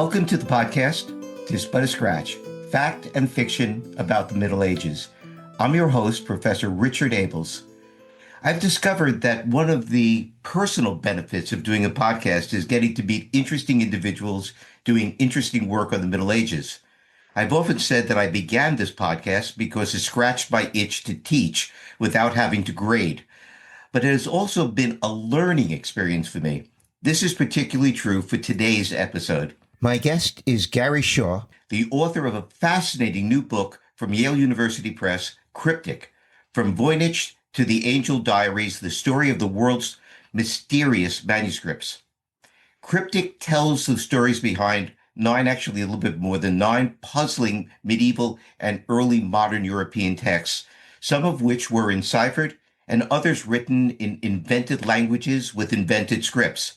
Welcome to the podcast, Tis But a Scratch, Fact and Fiction about the Middle Ages. I'm your host, Professor Richard Abels. I've discovered that one of the personal benefits of doing a podcast is getting to meet interesting individuals doing interesting work on the Middle Ages. I've often said that I began this podcast because it scratched my itch to teach without having to grade. But it has also been a learning experience for me. This is particularly true for today's episode. My guest is Garry J, the author of a fascinating new book from Yale University Press, Cryptic, From Voynich to the Angel Diaries, the story of the world's mysterious manuscripts. Cryptic tells the stories behind actually a little bit more than nine puzzling medieval and early modern European texts, some of which were enciphered and others written in invented languages with invented scripts.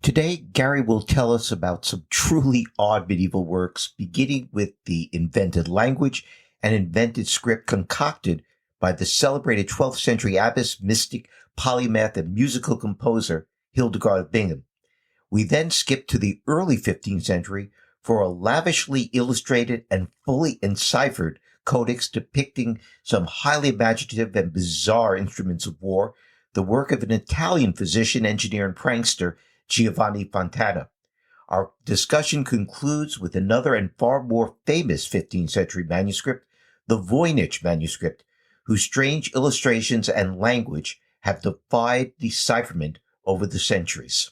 Today, Garry will tell us about some truly odd medieval works, beginning with the invented language and invented script concocted by the celebrated 12th century abbess, mystic, polymath, and musical composer Hildegard of Bingen. We then skip to the early 15th century for a lavishly illustrated and fully enciphered codex depicting some highly imaginative and bizarre instruments of war, the work of an Italian physician, engineer, and prankster, Giovanni Fontana. Our discussion concludes with another and far more famous 15th century manuscript, the Voynich manuscript, whose strange illustrations and language have defied decipherment over the centuries.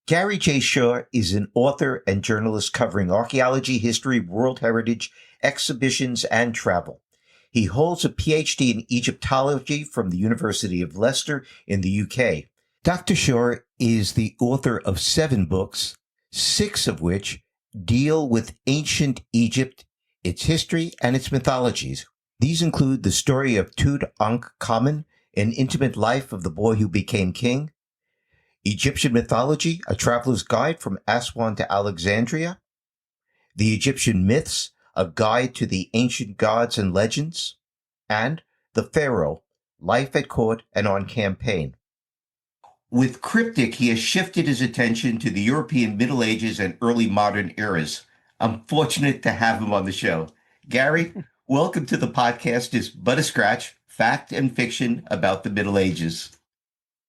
Garry J. is an author and journalist covering archaeology, history, world heritage, exhibitions, and travel. He holds a PhD in Egyptology from the University of Leicester in the UK. Dr. Shore is the author of 7 books, 6 of which deal with ancient Egypt, its history, and its mythologies. These include The Story of Tutankhamun, An Intimate Life of the Boy Who Became King, Egyptian Mythology, A Traveler's Guide from Aswan to Alexandria, The Egyptian Myths, A Guide to the Ancient Gods and Legends, and The Pharaoh, Life at Court and on Campaign. With Cryptic, he has shifted his attention to the European Middle Ages and early modern eras. I'm fortunate to have him on the show. Garry, welcome to the podcast Is But a Scratch, Fact and Fiction about the Middle Ages.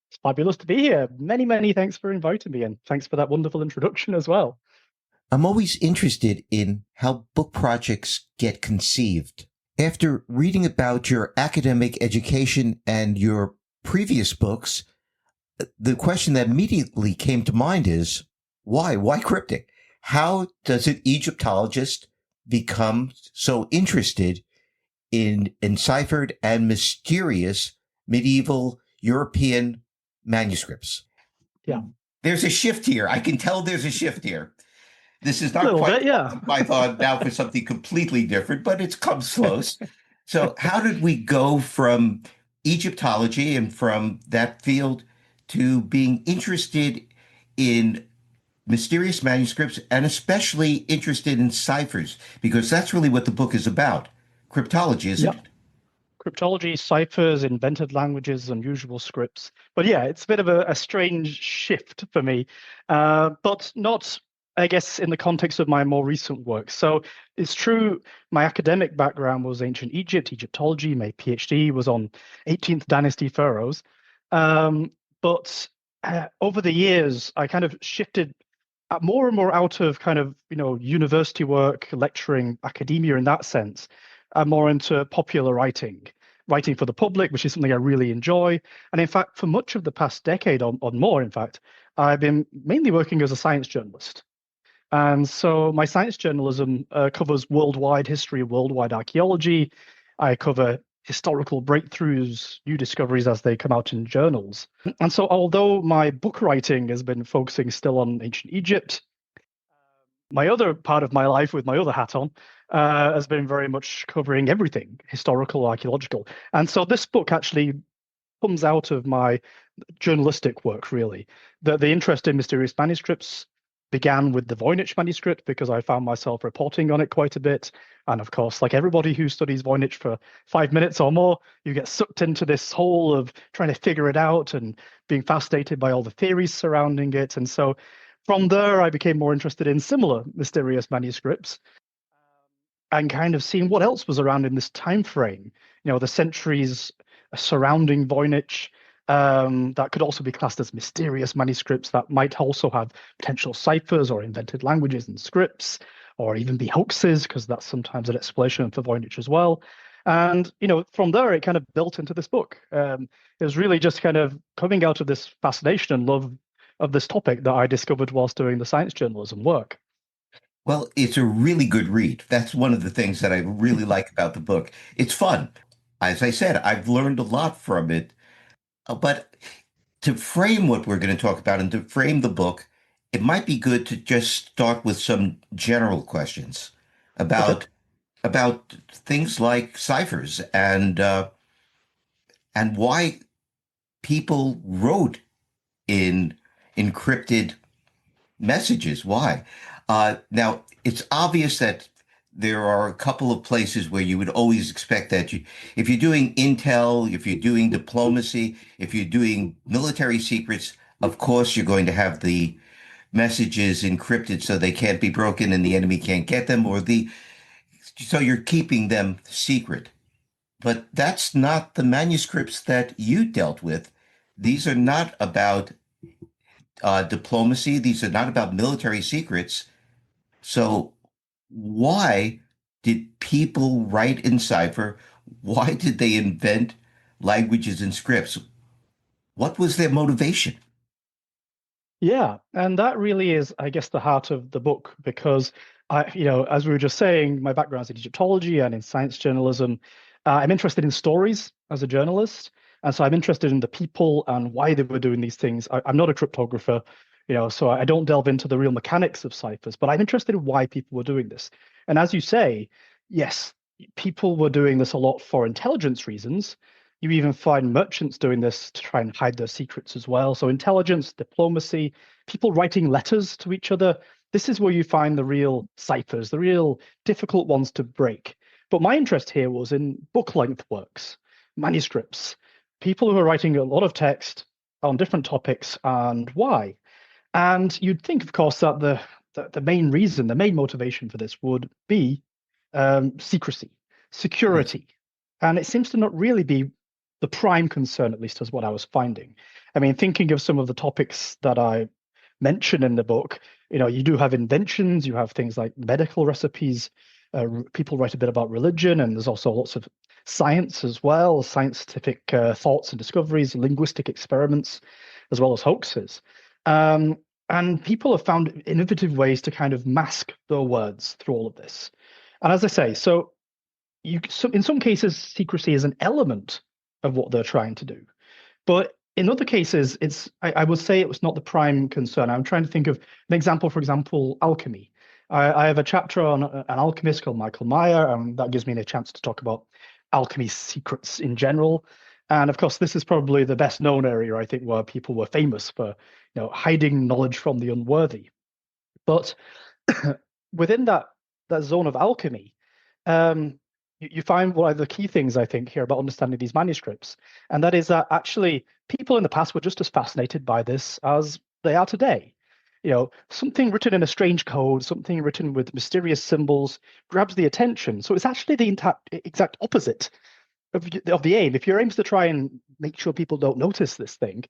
It's fabulous to be here. Many, many thanks for inviting me, and thanks for that wonderful introduction as well. I'm always interested in how book projects get conceived. After reading about your academic education and your previous books, the question that immediately came to mind is, why? Why Cryptic? How does an Egyptologist become so interested in enciphered and mysterious medieval European manuscripts? Yeah. There's a shift here. I can tell there's a shift here. This is not quite my thought now for something completely different, but it's comes close. So how did we go from Egyptology and from that field to being interested in mysterious manuscripts and especially interested in ciphers? Because that's really what the book is about. Cryptology, isn't it? Cryptology, ciphers, invented languages, unusual scripts. But yeah, it's a bit of a strange shift for me, but not, I guess, in the context of my more recent work. So it's true, my academic background was ancient Egypt, Egyptology. My PhD was on 18th dynasty pharaohs. But over the years, I kind of shifted more and more out of kind of, university work, lecturing, academia in that sense, more into popular writing for the public, which is something I really enjoy. And in fact, for much of the past decade or more, in fact, I've been mainly working as a science journalist. And so my science journalism covers worldwide history, worldwide archaeology. I cover historical breakthroughs, new discoveries as they come out in journals. And so although my book writing has been focusing still on ancient Egypt, my other part of my life with my other hat on has been very much covering everything, historical, archaeological. And so this book actually comes out of my journalistic work, really. The interest in mysterious manuscripts began with the Voynich manuscript because I found myself reporting on it quite a bit. And of course, like everybody who studies Voynich for 5 minutes or more, you get sucked into this hole of trying to figure it out and being fascinated by all the theories surrounding it. And so From there, I became more interested in similar mysterious manuscripts and kind of seeing what else was around in this time frame. The centuries surrounding Voynich, that could also be classed as mysterious manuscripts that might also have potential ciphers or invented languages and scripts, or even be hoaxes, because that's sometimes an explanation for Voynich as well. And from there, it kind of built into this book. It was really just kind of coming out of this fascination and love of this topic that I discovered whilst doing the science journalism work. Well, it's a really good read. That's one of the things that I really like about the book. It's fun. As I said, I've learned a lot from it. But to frame what we're going to talk about and to frame the book, it might be good to just start with some general questions Okay. about things like ciphers and why people wrote in encrypted messages. Why? Now, it's obvious that there are a couple of places where you would always expect that if you're doing intel, if you're doing diplomacy, if you're doing military secrets, of course you're going to have the messages encrypted so they can't be broken and the enemy can't get them, so you're keeping them secret. But that's not the manuscripts that you dealt with. These are not about diplomacy. These are not about military secrets. So why did people write in cipher? Why did they invent languages and scripts? What was their motivation? Yeah, and that really is, I guess, the heart of the book because as we were just saying, my background's in Egyptology and in science journalism. I'm interested in stories as a journalist, and so I'm interested in the people and why they were doing these things. I'm not a cryptographer, so I don't delve into the real mechanics of ciphers, but I'm interested in why people were doing this. And as you say, yes, people were doing this a lot for intelligence reasons. You even find merchants doing this to try and hide their secrets as well. So intelligence, diplomacy, people writing letters to each other. This is where you find the real ciphers, the real difficult ones to break. But my interest here was in book length works, manuscripts, people who are writing a lot of text on different topics and why. And you'd think, of course, that the main reason, the main motivation for this would be secrecy, security. And it seems to not really be the prime concern, at least as what I was finding. I mean, thinking of some of the topics that I mention in the book, you do have inventions, you have things like medical recipes, people write a bit about religion, and there's also lots of science as well, scientific thoughts and discoveries, linguistic experiments, as well as hoaxes. Um, and people have found innovative ways to kind of mask their words through all of this. And as I say, in some cases, secrecy is an element of what they're trying to do. But in other cases, I would say it was not the prime concern. I'm trying to think of an example, for example, alchemy. I have a chapter on an alchemist called Michael Meyer, and that gives me a chance to talk about alchemy secrets in general. And of course, this is probably the best known area, I think, where people were famous for, hiding knowledge from the unworthy. But within that zone of alchemy, you find one of the key things I think here about understanding these manuscripts, and that is that actually people in the past were just as fascinated by this as they are today. Something written in a strange code, something written with mysterious symbols grabs the attention. So it's actually the exact opposite of the aim. If your aim is to try and make sure people don't notice this thing,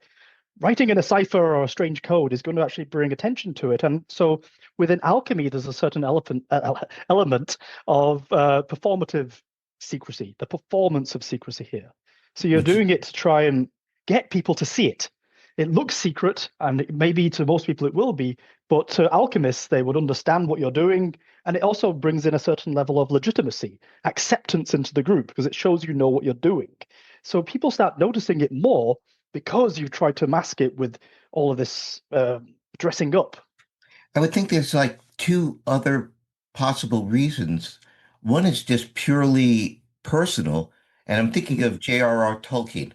writing in a cipher or a strange code is going to actually bring attention to it. And so within alchemy, there's a certain element of performative secrecy, the performance of secrecy here. So you're Which doing it to try and get people to see it. It looks secret, and maybe to most people it will be, but to alchemists, they would understand what you're doing. And it also brings in a certain level of legitimacy, acceptance into the group, because it shows you know what you're doing. So people start noticing it more because you've tried to mask it with all of this dressing up. I would think there's like two other possible reasons. One is just purely personal, and I'm thinking of J.R.R. Tolkien.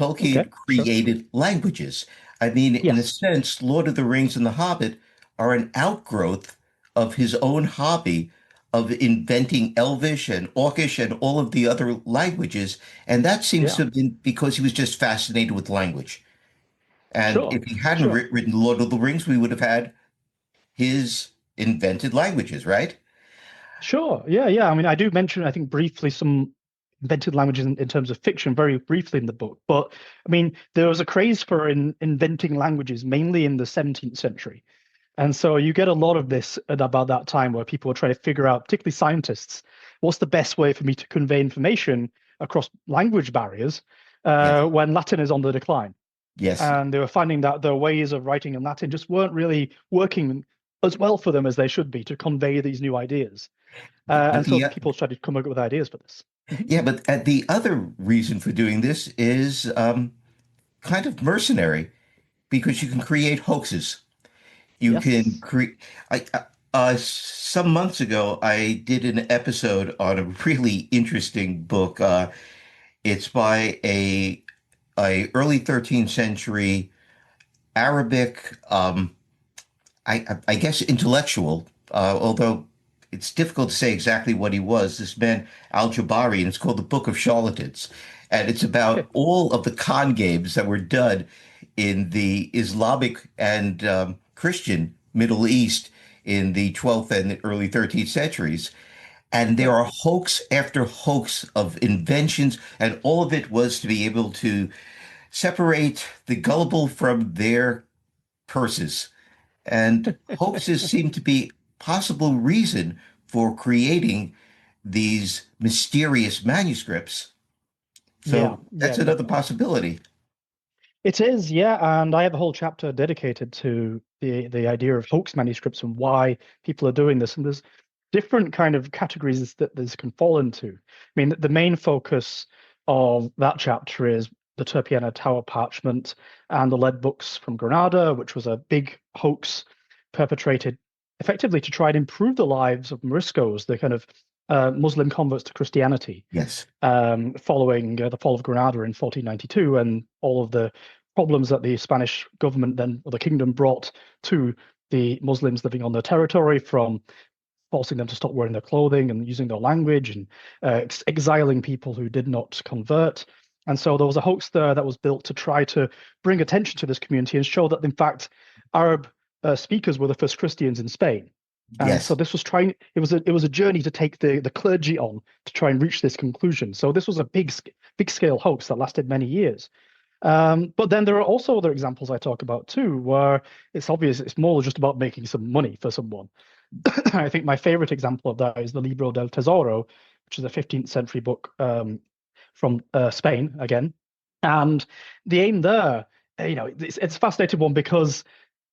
Okay, Tolkien sure. created languages. I mean, in a Yes. sense, Lord of the Rings and The Hobbit are an outgrowth of his own hobby of inventing Elvish and Orcish and all of the other languages. And that seems to Yeah. have been because he was just fascinated with language. And Sure. if he hadn't Sure. written Lord of the Rings, we would have had his invented languages, right? Sure. Yeah, yeah. I mean, I do mention, I think, briefly some invented languages in terms of fiction, very briefly in the book. But I mean, there was a craze for inventing languages, mainly in the 17th century. And so you get a lot of this at about that time where people are trying to figure out, particularly scientists, what's the best way for me to convey information across language barriers Yes. when Latin is on the decline. Yes. And they were finding that their ways of writing in Latin just weren't really working as well for them as they should be to convey these new ideas. But And so the people started to come up with ideas for this. Mhm. yeah, but the other reason for doing this is kind of mercenary because you can create hoaxes. You can Yes. create. Some months ago, I did an episode on a really interesting book. It's by a early 13th century Arabic, I guess intellectual, although it's difficult to say exactly what he was. This man Al-Jabari, and it's called The Book of Charlatans, and it's about Okay. all of the con games that were done in the Islamic and Christian Middle East in the 12th and early 13th centuries. And there Right. are hoax after hoax of inventions, and all of it was to be able to separate the gullible from their purses. And hoaxes seem to be possible reason for creating these mysterious manuscripts. Yeah. So Yeah. that's another Definitely. possibility. It is. Yeah. And I have a whole chapter dedicated to the idea of hoax manuscripts and why people are doing this. And there's different kind of categories that this can fall into. I mean, the main focus of that chapter is the Turpiana Tower parchment and the lead books from Granada, which was a big hoax perpetrated effectively to try and improve the lives of Moriscos, the kind of Muslim converts to Christianity, Yes. following the fall of Granada in 1492 and all of the problems that the Spanish government then, or the kingdom, brought to the Muslims living on their territory, from forcing them to stop wearing their clothing and using their language, and exiling people who did not convert. And so there was a hoax there that was built to try to bring attention to this community and show that, in fact, Arab speakers were the first Christians in Spain. And so Yes. this was trying. It was a journey to take the clergy on to try and reach this conclusion. So this was a big scale hoax that lasted many years. But then there are also other examples I talk about too, where it's obvious it's more just about making some money for someone. I think my favorite example of that is the Libro del Tesoro, which is a 15th century book from Spain again. And the aim there, it's a fascinating one because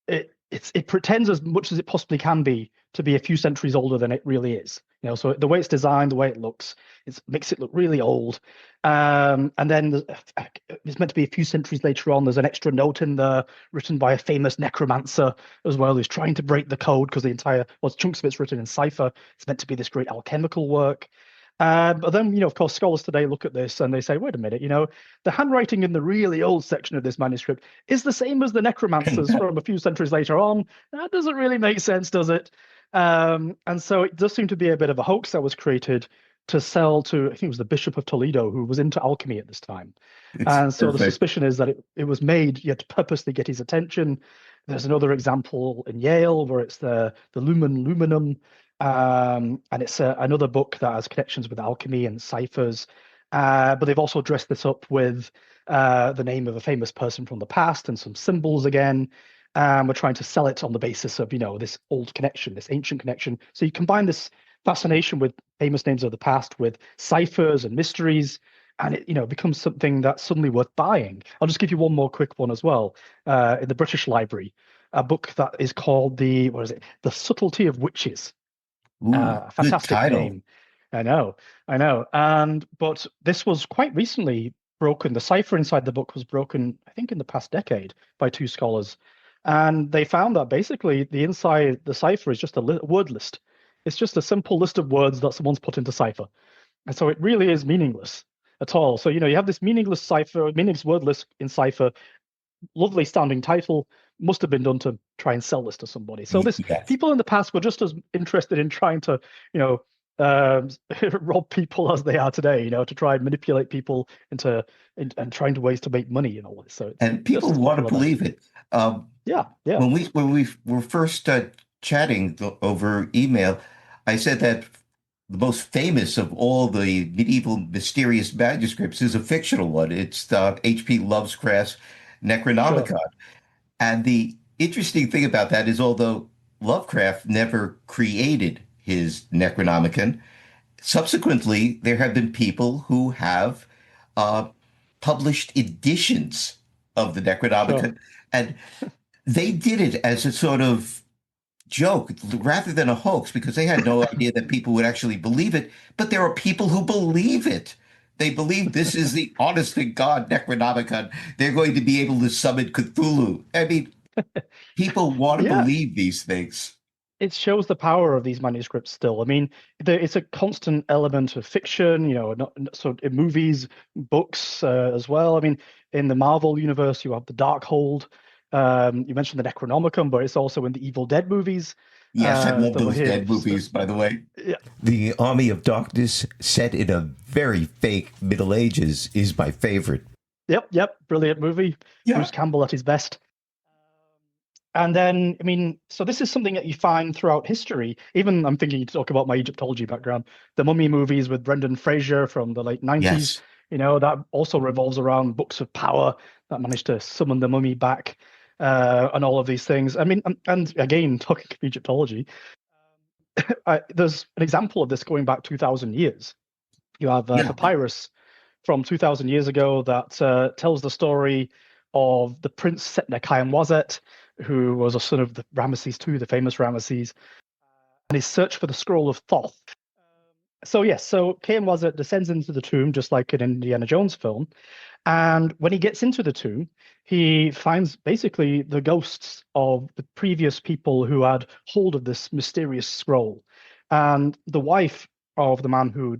it pretends as much as it possibly can be to be a few centuries older than it really is. So the way it's designed, the way it looks, it makes it look really old. And then it's meant to be a few centuries later on. There's an extra note in there written by a famous necromancer as well, who's trying to break the code because chunks of it's written in cipher. It's meant to be this great alchemical work. But then, of course, scholars today look at this and they say, wait a minute, the handwriting in the really old section of this manuscript is the same as the necromancers from a few centuries later on. That doesn't really make sense, does it? And so it does seem to be a bit of a hoax that was created to sell to, I think it was the Bishop of Toledo, who was into alchemy at this time. It's And so the perfect. suspicion is that it was made yet to purposely get his attention. There's another example in Yale where it's the Lumen Luminum, and it's another book that has connections with alchemy and ciphers. But they've also dressed this up with the name of a famous person from the past and some symbols again. We're trying to sell it on the basis of, this old connection, this ancient connection. So you combine this fascination with famous names of the past with ciphers and mysteries, and it, becomes something that's suddenly worth buying. I'll just give you one more quick one as well. In the British Library, a book that is called what is it? The Subtlety of Witches. Ooh, A good fantastic title. name. I know. But this was quite recently broken. The cipher inside the book was broken, I think, in the past decade by two scholars. And they found that basically the inside the cipher is just a word list. It's just a simple list of words that someone's put into cipher. And so it really is meaningless at all. So, you have this meaningless cipher, meaningless word list in cipher, lovely sounding title, must have been done to try and sell this to somebody. So this Yes. people in the past were just as interested in trying to, um, rob people as they are today, to try and manipulate people and trying to ways to make money and all this. So it's And just people as want to popular then. believe it. Um, Yeah, yeah. when we were first chatting over email, I said that the most famous of all the medieval mysterious manuscripts is a fictional one. It's H.P. Lovecraft's Sure, Necronomicon. And the interesting thing about that is, although Lovecraft never created his Necronomicon, subsequently there have been people who have uh, published editions of the sure. Necronomicon, and they did it as a sort of joke rather than a hoax because they had no idea that people would actually believe it. But there are people who believe it. They believe this is the honest to God Necronomicon. They're going to be able to summon Cthulhu. I mean, people want to Yeah, believe these things. it shows the power of these manuscripts still. I mean, it's a constant element of fiction, so in movies, books as well. I mean, in the Marvel universe, you have the Darkhold. You mentioned the Necronomicon, but it's also in the Evil Dead movies Yes, I love that we're those here. dead movies, by the way. Yeah, The Army of Darkness, set in a very fake Middle Ages, is my favorite. yep, brilliant movie. Yeah, Bruce Campbell at his best. And then, I mean, so this is something that you find throughout history. Even I'm thinking you talk about my Egyptology background, the Mummy movies with Brendan Fraser from the late 90s, yes. that also revolves around books of power that managed to summon the mummy back, and all of these things. I mean, and again, talking of Egyptology, there's an example of this going back 2,000 years. You have Yeah, papyrus from 2,000 years ago that tells the story of the Prince Setnekayem who was a son of the Ramesses II, the famous Ramesses, and his search for the scroll of Thoth. So yes, so Kayem descends into the tomb just like an Indiana Jones film, and when he gets into the tomb, he finds basically the ghosts of the previous people who had hold of this mysterious scroll, and the wife of the man who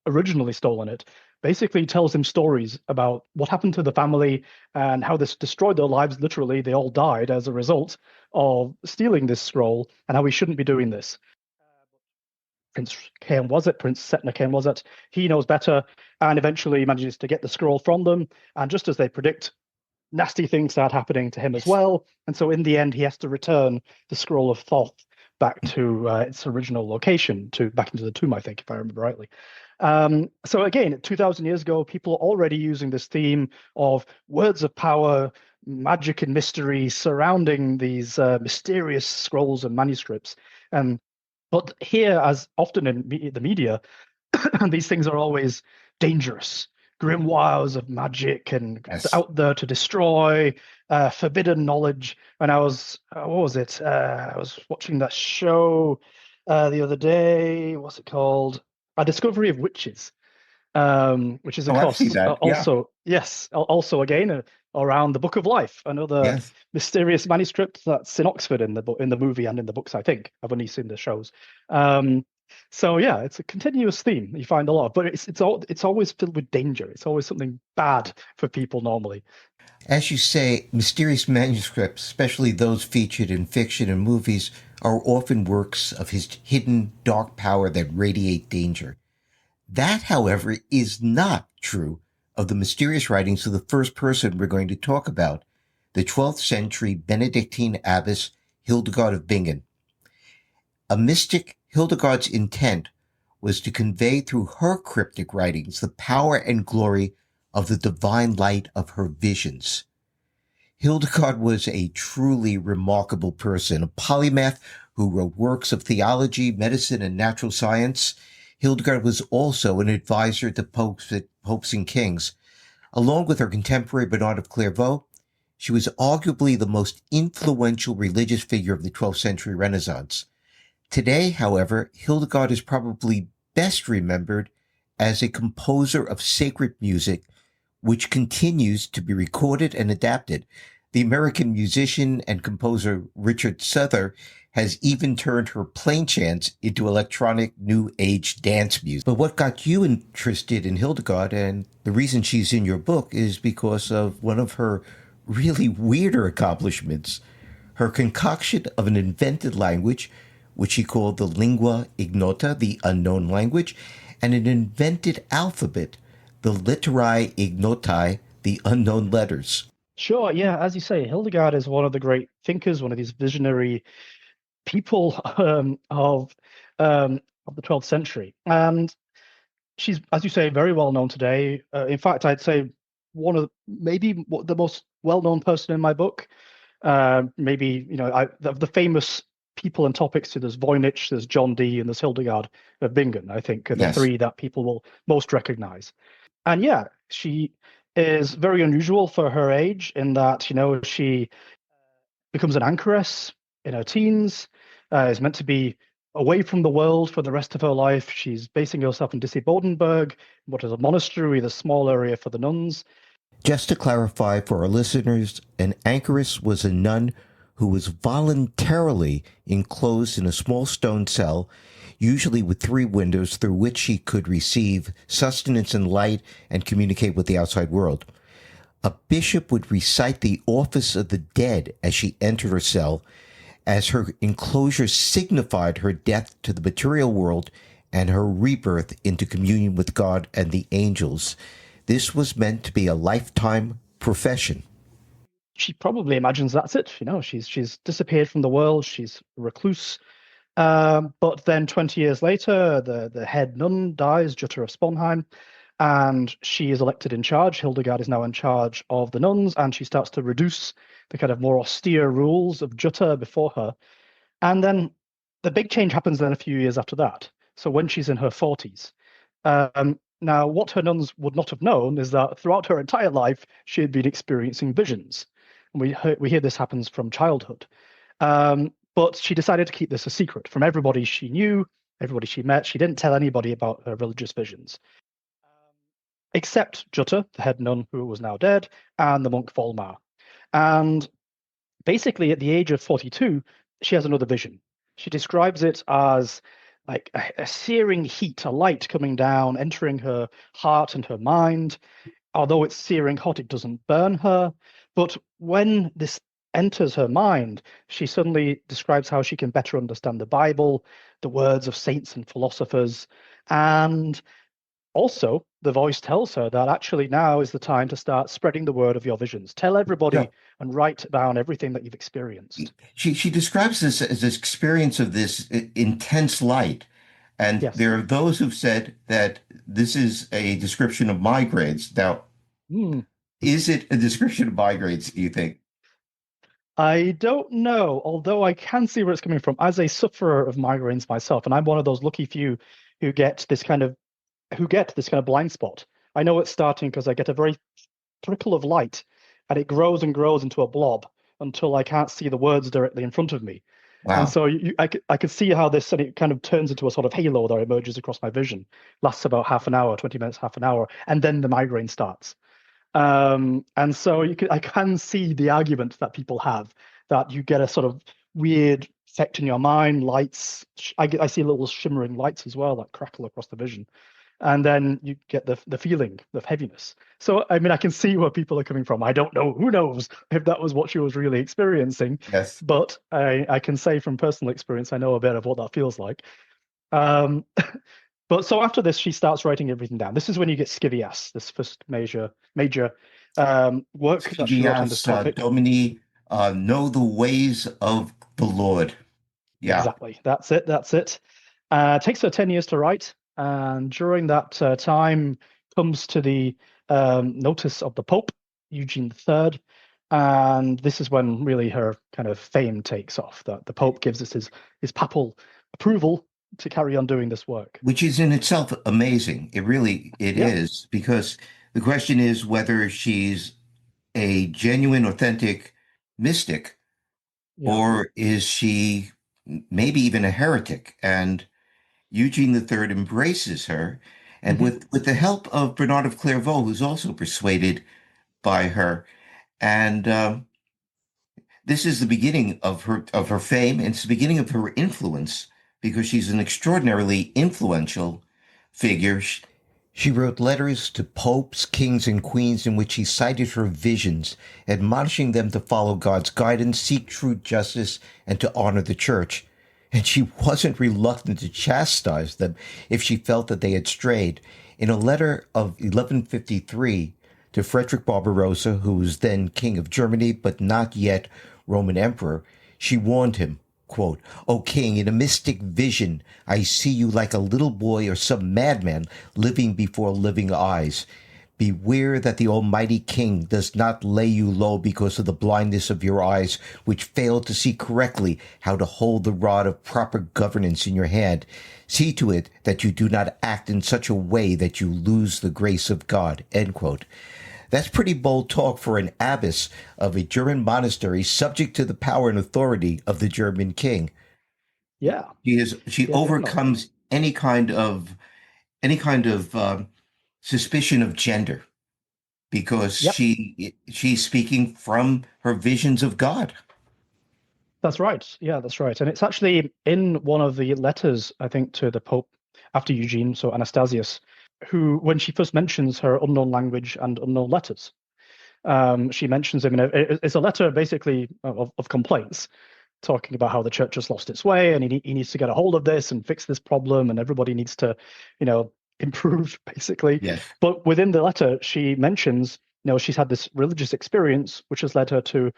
originally stolen it, basically tells him stories about what happened to the family and how this destroyed their lives. Literally, they all died as a result of stealing this scroll and how we shouldn't be doing this. Prince Setna Kane was it? He knows better and eventually manages to get the scroll from them. And just as they predict, nasty things start happening to him as well. And so in the end, he has to return the scroll of Thoth back to its original location, to back into the tomb, I think, if I remember rightly. So again, 2,000 years ago, people are already using this theme of words of power, magic and mystery surrounding these mysterious scrolls and manuscripts. And but here, as often in the media, these things are always dangerous, grimoires of magic and yes. out there to destroy, forbidden knowledge. And I was, what was it? I was watching that show the other day. What's it called? A Discovery of Witches, which is, of Oh, I've seen course, that. Yeah. also, yes, also again around the Book of Life, another Yes. mysterious manuscript that's in Oxford in the book, in the movie and in the books. I think I've only seen the shows. Um, so yeah, it's a continuous theme you find a lot, but it's always filled with danger. It's always something bad for people normally. As you say, mysterious manuscripts, especially those featured in fiction and movies, are often works of his hidden dark power that radiate danger. That, however, is not true of the mysterious writings of the first person we're going to talk about, the 12th century Benedictine abbess Hildegard of Bingen. A mystic, Hildegard's intent was to convey through her cryptic writings the power and glory of the divine light of her visions. Hildegard was a truly remarkable person, a polymath who wrote works of theology, medicine, and natural science. Hildegard was also an advisor to popes and kings. Along with her contemporary Bernard of Clairvaux, she was arguably the most influential religious figure of the 12th century Renaissance. Today, however, Hildegard is probably best remembered as a composer of sacred music, which continues to be recorded and adapted. The American musician and composer Richard Souther has even turned her plain chants into electronic new age dance music. But what got you interested in Hildegard, and the reason she's in your book, is because of one of her really weirder accomplishments, her concoction of an invented language, which she called the lingua ignota, the unknown language, and an invented alphabet, the literae ignotae, the unknown letters. Sure, yeah, as you say, Hildegard is one of the great thinkers, one of these visionary people of the 12th century. And she's, as you say, very well known today. In fact, I'd say one of maybe the most well-known person in my book. Maybe, the famous people and topics. So there's Voynich, there's John Dee, and there's Hildegard of Bingen, I think, are the Yes. three that people will most recognize. And yeah, she is very unusual for her age in that, she becomes an anchoress in her teens, is meant to be away from the world for the rest of her life. She's basing herself in Disibodenberg, what is a monastery, the small area for the nuns. Just to clarify for our listeners, an anchoress was a nun who was voluntarily enclosed in a small stone cell, usually with 3 windows through which she could receive sustenance and light and communicate with the outside world. A bishop would recite the office of the dead as she entered her cell, as her enclosure signified her death to the material world and her rebirth into communion with God and the angels. This was meant to be a lifetime profession. She probably imagines that's it. She's disappeared from the world. She's a recluse. But then 20 years later, the head nun dies, Jutta of Sponheim, and she is elected in charge. Hildegard is now in charge of the nuns, and she starts to reduce the kind of more austere rules of Jutta before her. And then the big change happens then a few years after that. So when she's in her 40s. Now, what her nuns would not have known is that throughout her entire life, she had been experiencing visions. And we hear this happens from childhood. But she decided to keep this a secret from everybody she knew, everybody she met. She didn't tell anybody about her religious visions, except Jutta, the head nun who was now dead, and the monk Volmar. And basically, at the age of 42, she has another vision. She describes it as like a searing heat, a light coming down, entering her heart and her mind. Although it's searing hot, it doesn't burn her. But when this enters her mind, she suddenly describes how she can better understand the Bible, the words of saints and philosophers. And also, the voice tells her that actually now is the time to start spreading the word of your visions. Tell everybody and write down everything that you've experienced. She describes this as this experience of this intense light. And Yes. there are those who've said that this is a description of migraines. Now, is it a description of migraines, do you think? I don't know, although I can see where it's coming from. As a sufferer of migraines myself, and I'm one of those lucky few who get this kind of blind spot. I know it's starting because I get a very trickle of light, and it grows and grows into a blob until I can't see the words directly in front of me. Wow. And so I could see how this, and it kind of turns into a sort of halo that emerges across my vision, lasts about half an hour, 20 minutes, half an hour, and then the migraine starts. And so I can see the argument that people have that you get a sort of weird effect in your mind, lights. I see little shimmering lights as well that crackle across the vision. And then you get the feeling of heaviness. So, I mean, I can see where people are coming from. I don't know, who knows if that was what she was really experiencing. Yes. But I can say from personal experience, I know a bit of what that feels like. But so after this, she starts writing everything down. This is when you get Scivias, this first major work that she wrote on this topic. Domini, know the ways of the Lord. Yeah. Exactly. That's it. Takes her 10 years to write. And during that time comes to the notice of the Pope, Eugene III. And this is when really her kind of fame takes off, that the Pope gives us his papal approval to carry on doing this work. Which is in itself amazing. It is, because the question is whether she's a genuine, authentic mystic, or is she maybe even a heretic? And Eugene III embraces her, and with the help of Bernard of Clairvaux, who's also persuaded by her. And this is the beginning of her fame, and it's the beginning of her influence, because she's an extraordinarily influential figure. She wrote letters to popes, kings, and queens in which she cited her visions, admonishing them to follow God's guidance, seek true justice, and to honor the church. And she wasn't reluctant to chastise them if she felt that they had strayed. In a letter of 1153 to Frederick Barbarossa, who was then King of Germany, but not yet Roman Emperor, she warned him, Quote, O king, in a mystic vision, I see you like a little boy or some madman living before living eyes. Beware that the Almighty King does not lay you low because of the blindness of your eyes, which fail to see correctly how to hold the rod of proper governance in your hand. See to it that you do not act in such a way that you lose the grace of God. End quote. That's pretty bold talk for an abbess of a German monastery subject to the power and authority of the German king. Yeah. She Yeah, definitely. overcomes any kind of suspicion of gender because Yep. she's speaking from her visions of God. That's right. Yeah, that's right. And it's actually in one of the letters, I think, to the Pope after Eugene, so Anastasius, who, when she first mentions her unknown language and unknown letters, she mentions him it's a letter basically of complaints, talking about how the church has lost its way and he needs to get a hold of this and fix this problem and everybody needs to, improve basically. Yes. But within the letter, she mentions, she's had this religious experience which has led her to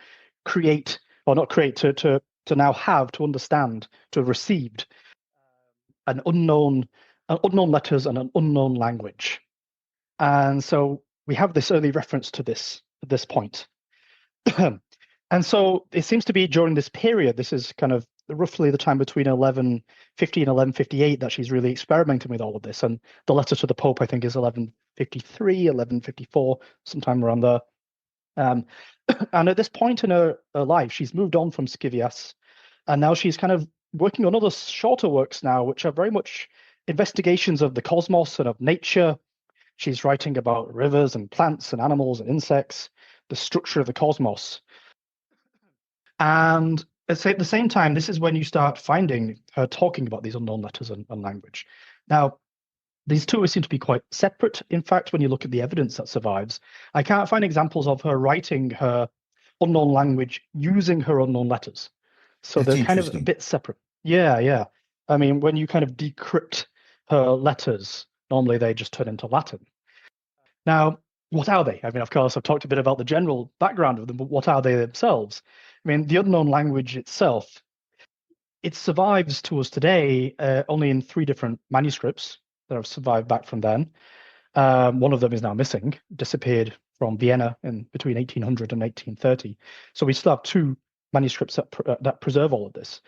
create, or not create, to now have, to understand, to have received an unknown letters and an unknown language. And so we have this early reference to this at this point. And so it seems to be during this period, this is kind of roughly the time between 1150 and 1158 that she's really experimenting with all of this. And the letter to the Pope, I think, is 1153, 1154, sometime around there. And at this point in her life, she's moved on from Scivias, and now she's kind of working on other shorter works now, which are very much investigations of the cosmos and of nature. She's writing about rivers and plants and animals and insects, the structure of the cosmos. And at the same time, this is when you start finding her talking about these unknown letters and language. Now, these two seem to be quite separate. In fact, when you look at the evidence that survives, I can't find examples of her writing her unknown language using her unknown letters. So That's they're kind of a interesting. bit separate. Yeah, yeah. I mean, when you kind of decrypt her letters, normally they just turn into Latin. Now, what are they? I mean, of course, I've talked a bit about the general background of them, but what are they themselves? I mean, the unknown language itself, it survives to us today only in 3 different manuscripts that have survived back from then. One of them is now missing, disappeared from Vienna in between 1800 and 1830. So we still have 2 manuscripts that preserve all of this.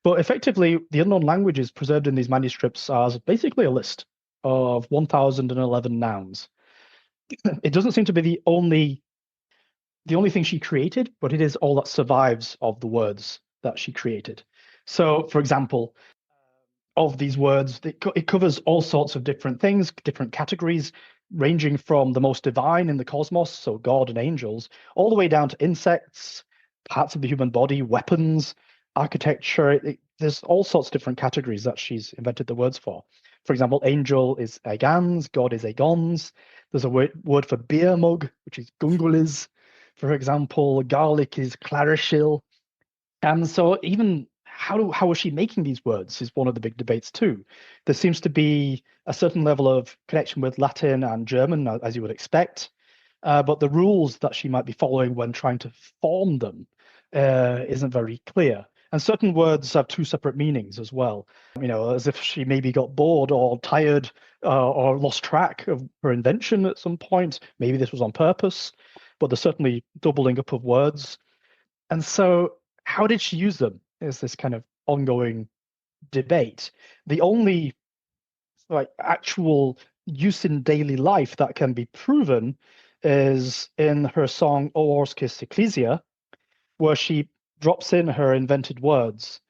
But effectively, the unknown languages preserved in these manuscripts are basically a list of 1011 nouns. It doesn't seem to be the only thing she created, but it is all that survives of the words that she created. So, for example, of these words, it covers all sorts of different things, different categories, ranging from the most divine in the cosmos, so God and angels, all the way down to insects, parts of the human body, weapons, architecture. There's all sorts of different categories that she's invented the words for. For example, angel is agans, God is agons. There's a word for beer mug, which is gungulis. For example, garlic is clarishil. And so even how was she making these words is one of the big debates too. There seems to be a certain level of connection with Latin and German, as you would expect, but the rules that she might be following when trying to form them isn't very clear. And certain words have 2 separate meanings as well, as if she maybe got bored or tired or lost track of her invention at some point. Maybe this was on purpose, but there's certainly doubling up of words. And so how did she use them is this kind of ongoing debate. The only actual use in daily life that can be proven is in her song O Orskis Ecclesia, where she drops in her invented words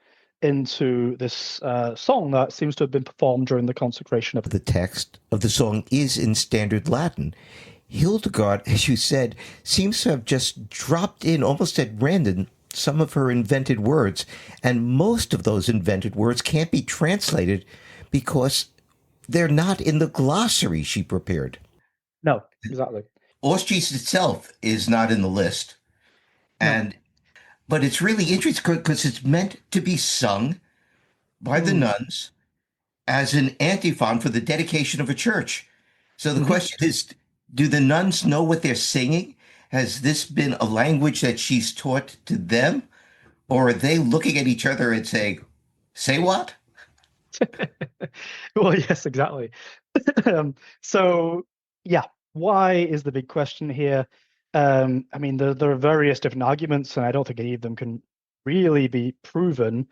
into this song that seems to have been performed during the consecration of The text of the song is in standard Latin. Hildegard, as you said, seems to have just dropped in almost at random some of her invented words, and most of those invented words can't be translated because they're not in the glossary she prepared. No, exactly. Orskis itself is not in the list, No. and but it's really interesting because it's meant to be sung by the Mm. nuns as an antiphon for the dedication of a church. So the Mhm. question is, do the nuns know what they're singing? Has this been a language that she's taught to them? Or are they looking at each other and saying, say what? Well, yes, exactly. So, yeah, why is the big question here? I mean, there are various different arguments, and I don't think any of them can really be proven.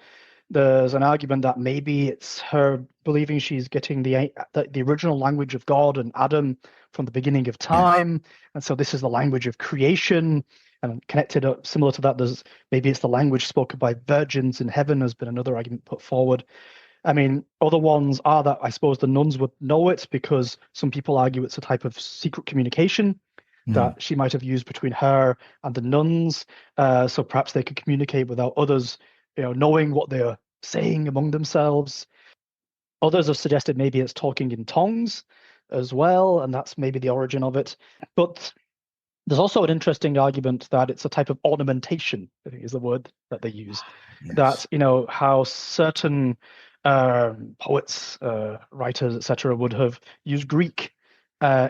There's an argument that maybe it's her believing she's getting the original language of God and Adam from the beginning of Yes. time, and so this is the language of creation. And connected up, similar to that, there's maybe it's the language spoken by virgins in heaven, has been another argument put forward. I mean, other ones are that I suppose the nuns would know it because some people argue it's a type of secret communication Hmm. that she might have used between her and the nuns. So perhaps they could communicate without others, knowing what they're saying among themselves. Others have suggested maybe it's talking in tongues as well, and that's maybe the origin of it. But there's also an interesting argument that it's a type of ornamentation, I think is the word that they use. Yes. That, how certain poets, writers, etc., would have used Greek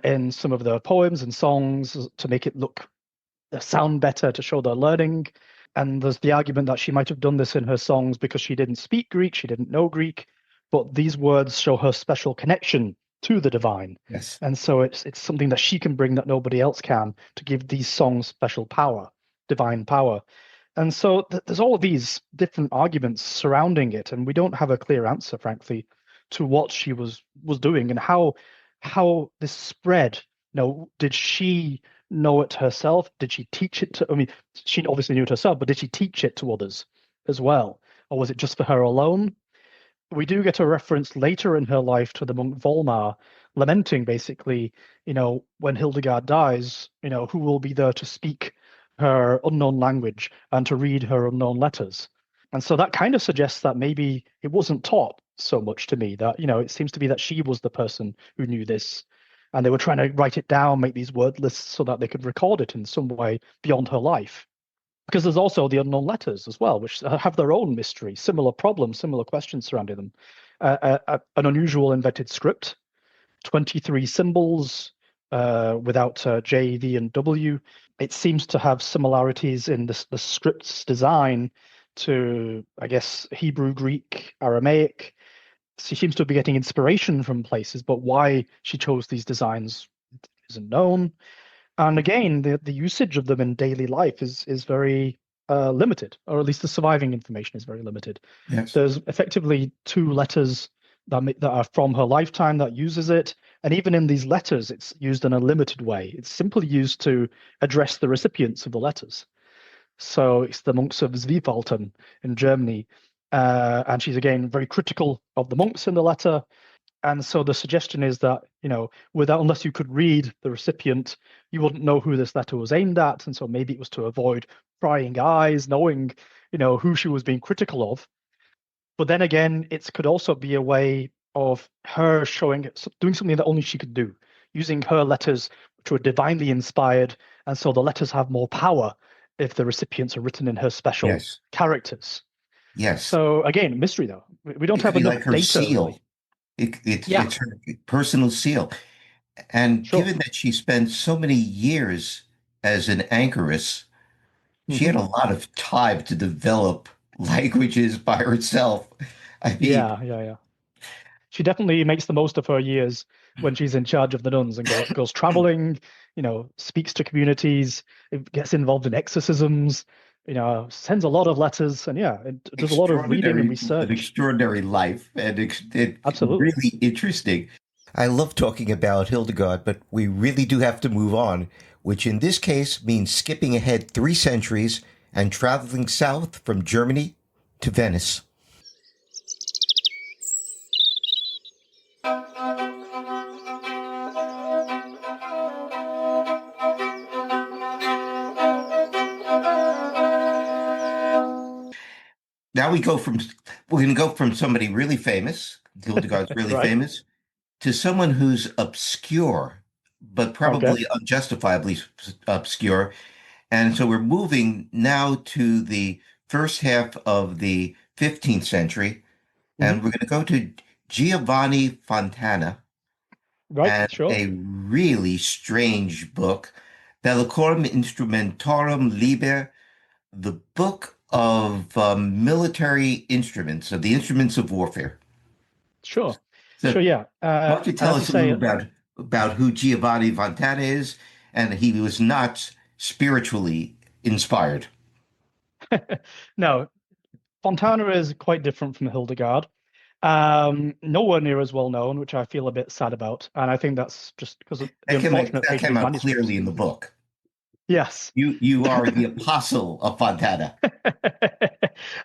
in some of their poems and songs to make it sound better, to show their learning. And there's the argument that she might have done this in her songs because she didn't speak Greek, she didn't know Greek, but these words show her special connection to the divine. Yes. And so it's something that she can bring that nobody else can to give these songs special power, divine power. And so there's all of these different arguments surrounding it, and we don't have a clear answer, frankly, to what she was doing and how this spread. Did she know it herself? Did she teach it to? I mean, she obviously knew it herself, but did she teach it to others as well, or was it just for her alone? We do get a reference later in her life to the monk Volmar lamenting basically, when Hildegard dies, who will be there to speak her unknown language and to read her unknown letters. And so that kind of suggests that maybe it wasn't taught so much to me, that, it seems to be that she was the person who knew this. And they were trying to write it down, make these word lists so that they could record it in some way beyond her life. Because there's also the unknown letters as well, which have their own mystery, similar problems, similar questions surrounding them. An unusual invented script, 23 symbols without J, V, and W. It seems to have similarities in the script's design to, I guess, Hebrew, Greek, Aramaic. She seems to be getting inspiration from places, but why she chose these designs isn't known. And again, the usage of them in daily life is very limited, or at least the surviving information is very limited. Yes. There's effectively two letters that are from her lifetime that uses it, and even in these letters, it's used in a limited way. It's simply used to address the recipients of the letters. So it's the monks of Zweifelten in Germany, and she's again very critical of the monks in the letter. And so the suggestion is that, unless you could read the recipient, you wouldn't know who this letter was aimed at. And so maybe it was to avoid prying eyes, knowing, who she was being critical of. But then again, it could also be a way of her doing something that only she could do, using her letters, which were divinely inspired. And so the letters have more power if the recipients are written in her special Yes. characters. Yes. So again, mystery though. We don't It could have be enough like her data seal. really. Yeah, It's her personal seal. And sure. given that she spent so many years as an anchoress, she had Hmm. a lot of time to develop languages by herself. I mean, Yeah. She definitely makes the most of her years when she's in charge of the nuns and goes traveling, speaks to communities, it gets involved in exorcisms, sends a lot of letters, and yeah, it does a lot of reading and an research. extraordinary life, and it's Absolutely. really interesting. I love talking about Hildegard, but we really do have to move on, which in this case means skipping ahead 3 centuries and traveling south from Germany to Venice. Now we're going to go from somebody really famous, Hildegard's really Right. famous, to someone who's obscure, but Okay. probably unjustifiably obscure. And so we're moving now to the first half of the 15th century, Hmm. and we're going to go to Giovanni Fontana Right. and Sure. a really strange book, Bellicorum Instrumentarum Liber, the Book of military instruments, of the instruments of warfare. Sure, So, yeah. why don't you tell As you us a little say, about who Giovanni Fontana is, and he was not spiritually inspired. no, Fontana is quite different from Hildegard. Nowhere near as well known, which I feel a bit sad about. And I think that's just because of the unfortunate That fate of came his out manuscripts. clearly in the book. Yes. You are the apostle of Fontana.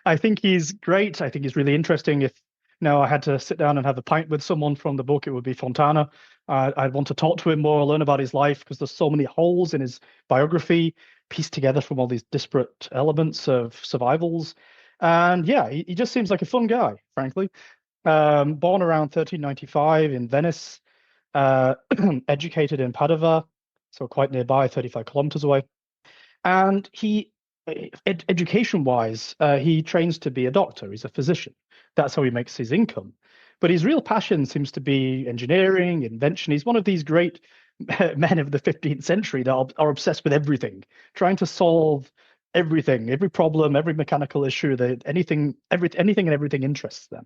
I think he's great. I think he's really interesting. If now I had to sit down and have a pint with someone from the book, it would be Fontana. I'd want to talk to him more, learn about his life, because there's so many holes in his biography, pieced together from all these disparate elements of survivals. And yeah, he just seems like a fun guy, frankly. Born around 1395 in Venice, uh, educated in Padova, so quite nearby, 35 kilometers away. And education-wise, he trains to be a doctor. He's a physician. That's how he makes his income. But his real passion seems to be engineering, invention. He's one of these great men of the 15th century that are obsessed with everything, trying to solve everything, every problem, every mechanical issue, that anything and everything interests them.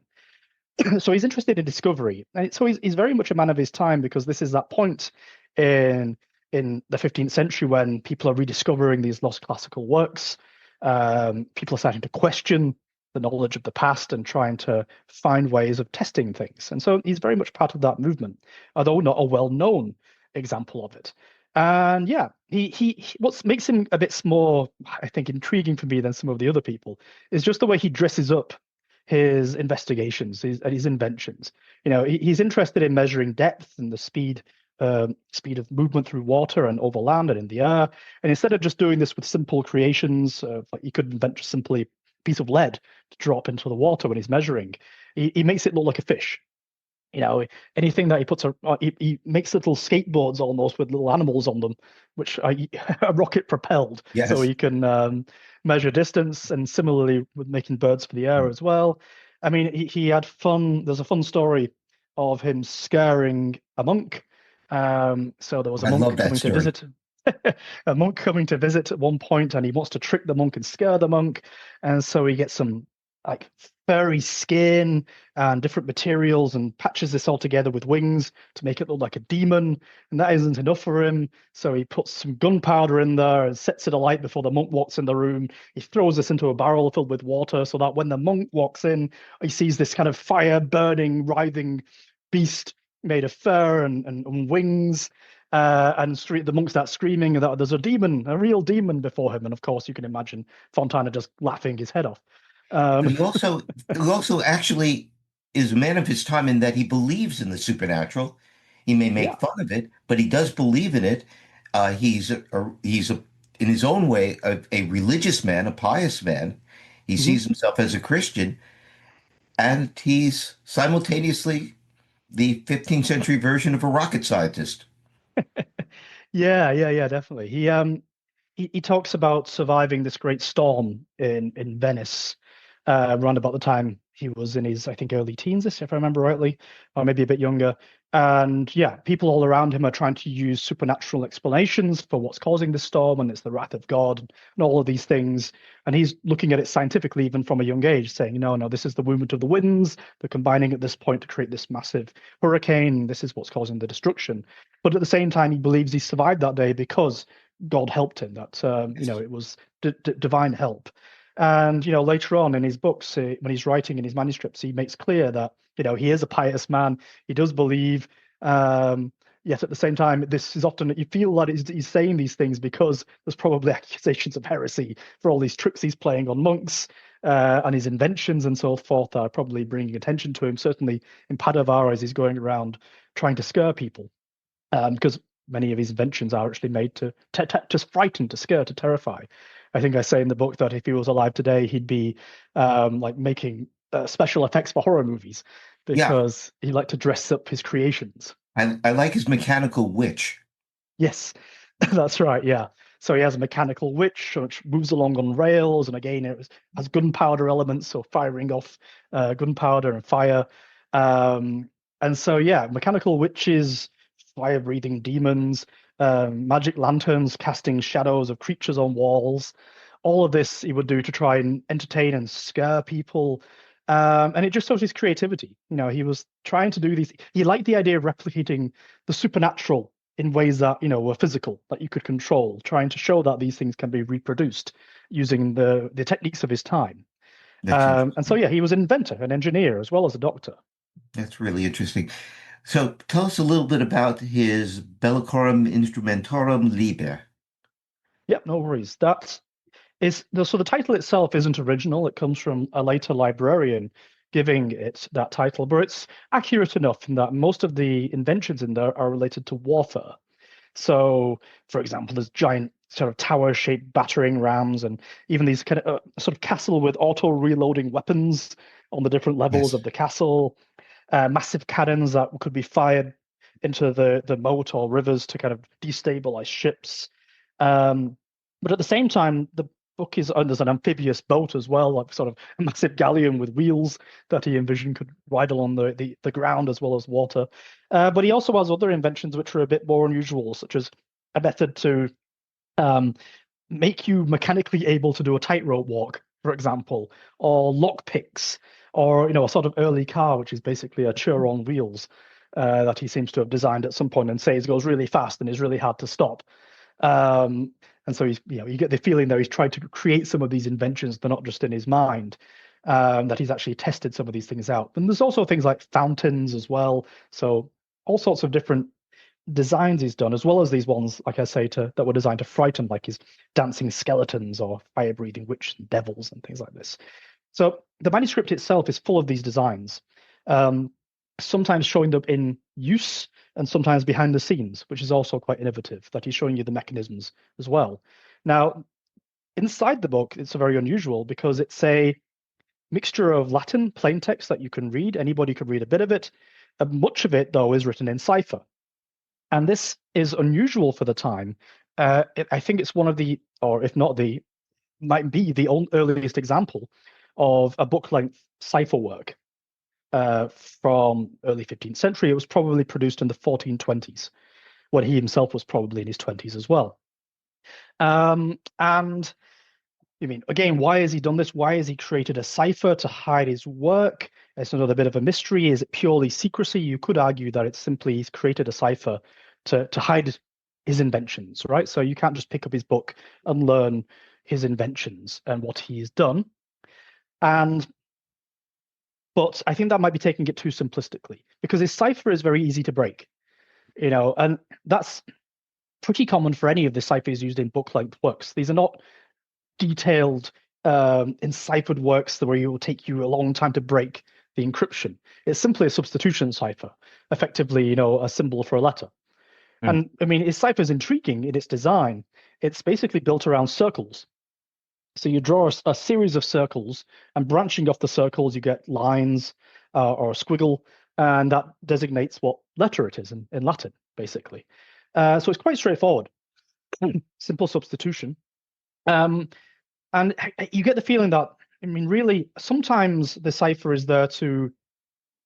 So he's interested in discovery. And so he's very much a man of his time, because this is that point in the 15th century when people are rediscovering these lost classical works. People are starting to question the knowledge of the past and trying to find ways of testing things. And so he's very much part of that movement, although not a well-known example of it. And yeah, what makes him a bit more, I think, intriguing for me than some of the other people is just the way he dresses up his investigations, his inventions. He's interested in measuring depth and the speed of movement through water and over land and in the air. And instead of just doing this with simple creations, like you could invent just simply a piece of lead to drop into the water when he's measuring, he makes it look like a fish. Anything that he puts, he makes little skateboards almost with little animals on them, which are, are rocket propelled, so Yes. he can measure distance. And similarly with making birds for the air as well. I mean, he had fun. There's a fun story of him scaring a monk. So there was a I love monk that coming to story. visit. A monk coming to visit at one point, and he wants to trick the monk and scare the monk. And so he gets some like furry skin and different materials and patches this all together with wings to make it look like a demon. And that isn't enough for him. So he puts some gunpowder in there and sets it alight before the monk walks in the room. He throws this into a barrel filled with water so that when the monk walks in, he sees this kind of fire burning, writhing beast made of fur and wings. The monk starts screaming that there's a demon, a real demon before him. And of course, you can imagine Fontana just laughing his head off. But Um, he also actually is a man of his time in that he believes in the supernatural. He may yeah. make fun of it, but he does believe in it. In his own way, a religious man, a pious man. He Mhm. sees himself as a Christian, and he's simultaneously the 15th century version of a rocket scientist. Yeah, definitely. He talks about surviving this great storm in Venice, around about the time he was in his, I think, early teens, if I remember rightly, or maybe a bit younger. And yeah, people all around him are trying to use supernatural explanations for what's causing the storm, and it's the wrath of God and all of these things. And he's looking at it scientifically, even from a young age, saying, no, this is the movement of the winds. They're combining at this point to create this massive hurricane. This is what's causing the destruction. But at the same time, he believes he survived that day because God helped him. That Yes. it was divine help. And later on in his books, when he's writing in his manuscripts, he makes clear that he is a pious man. He does believe. Yet at the same time, this is often you feel that he's saying these things because there's probably accusations of heresy for all these tricks he's playing on monks, and his inventions and so forth are probably bringing attention to him. Certainly in Padova, as he's going around trying to scare people, because many of his inventions are actually made to frighten, to scare, to terrify. I think I say in the book that if he was alive today, he'd be like making special effects for horror movies, Yeah, because he liked to dress up his creations. I like his mechanical witch. Yes, that's right. Yeah. So he has a mechanical witch which moves along on rails, and again, has gunpowder elements, so firing off gunpowder and fire. Um, and so, yeah, mechanical witches, fire-breathing demons, magic lanterns casting shadows of creatures on walls, all of this he would do to try and entertain and scare people. And it just shows his creativity. He was trying to do these. He liked the idea of replicating the supernatural in ways that, were physical, that you could control, trying to show that these things can be reproduced using the techniques of his time. That's And so, interesting. yeah, he was an inventor, an engineer, as well as a doctor. That's really interesting. So tell us a little bit about his Bellicorum Instrumentarum Liber. Yep, no worries. So the title itself isn't original. It comes from a later librarian giving it that title, but it's accurate enough in that most of the inventions in there are related to warfare. So, for example, there's giant sort of tower-shaped battering rams, and even these kind of sort of castle with auto-reloading weapons on the different levels Yes. of the castle, massive cannons that could be fired into the moat or rivers to kind of destabilize ships. Um, but at the same time, the book is there's an amphibious boat as well, like sort of a massive galleon with wheels that he envisioned could ride along the ground as well as water. But he also has other inventions which are a bit more unusual, such as a method to um, make you mechanically able to do a tightrope walk, for example, or lock picks, or a sort of early car, which is basically a chair on wheels that he seems to have designed at some point and says goes really fast and is really hard to stop. Um, and so you get the feeling that he's tried to create some of these inventions. They're not just in his mind. That he's actually tested some of these things out. And there's also things like fountains as well. So all sorts of different designs he's done, as well as these ones, like I say, that were designed to frighten, like his dancing skeletons or fire-breathing witch and devils and things like this. So the manuscript itself is full of these designs, um, sometimes showing up in use and sometimes behind the scenes, which is also quite innovative, that he's showing you the mechanisms as well. Now, inside the book, it's very unusual because it's a mixture of Latin plain text that you can read. Anybody could read a bit of it. Much of it, though, is written in cipher. And this is unusual for the time. I think it's one of the, or if not the, might be the earliest example of a book-length cipher work from early 15th century. It was probably produced in the 1420s, when he himself was probably in his 20s as well. And I mean, again, why has he done this? Why has he created a cipher to hide his work? It's another bit of a mystery. Is it purely secrecy? You could argue that it's simply he's created a cipher to hide his inventions, right? So you can't just pick up his book and learn his inventions and what he's done. But I think that might be taking it too simplistically because his cipher is very easy to break, and that's pretty common for any of the ciphers used in book-length works. These are not detailed, enciphered works where it will take you a long time to break the encryption. It's simply a substitution cipher, effectively, a symbol for a letter. Yeah. And I mean, his cipher is intriguing in its design. It's basically built around circles. So you draw a series of circles, and branching off the circles, you get lines or a squiggle, and that designates what letter it is in Latin, basically. So it's quite straightforward, simple substitution. And you get the feeling that, I mean, really, sometimes the cipher is there to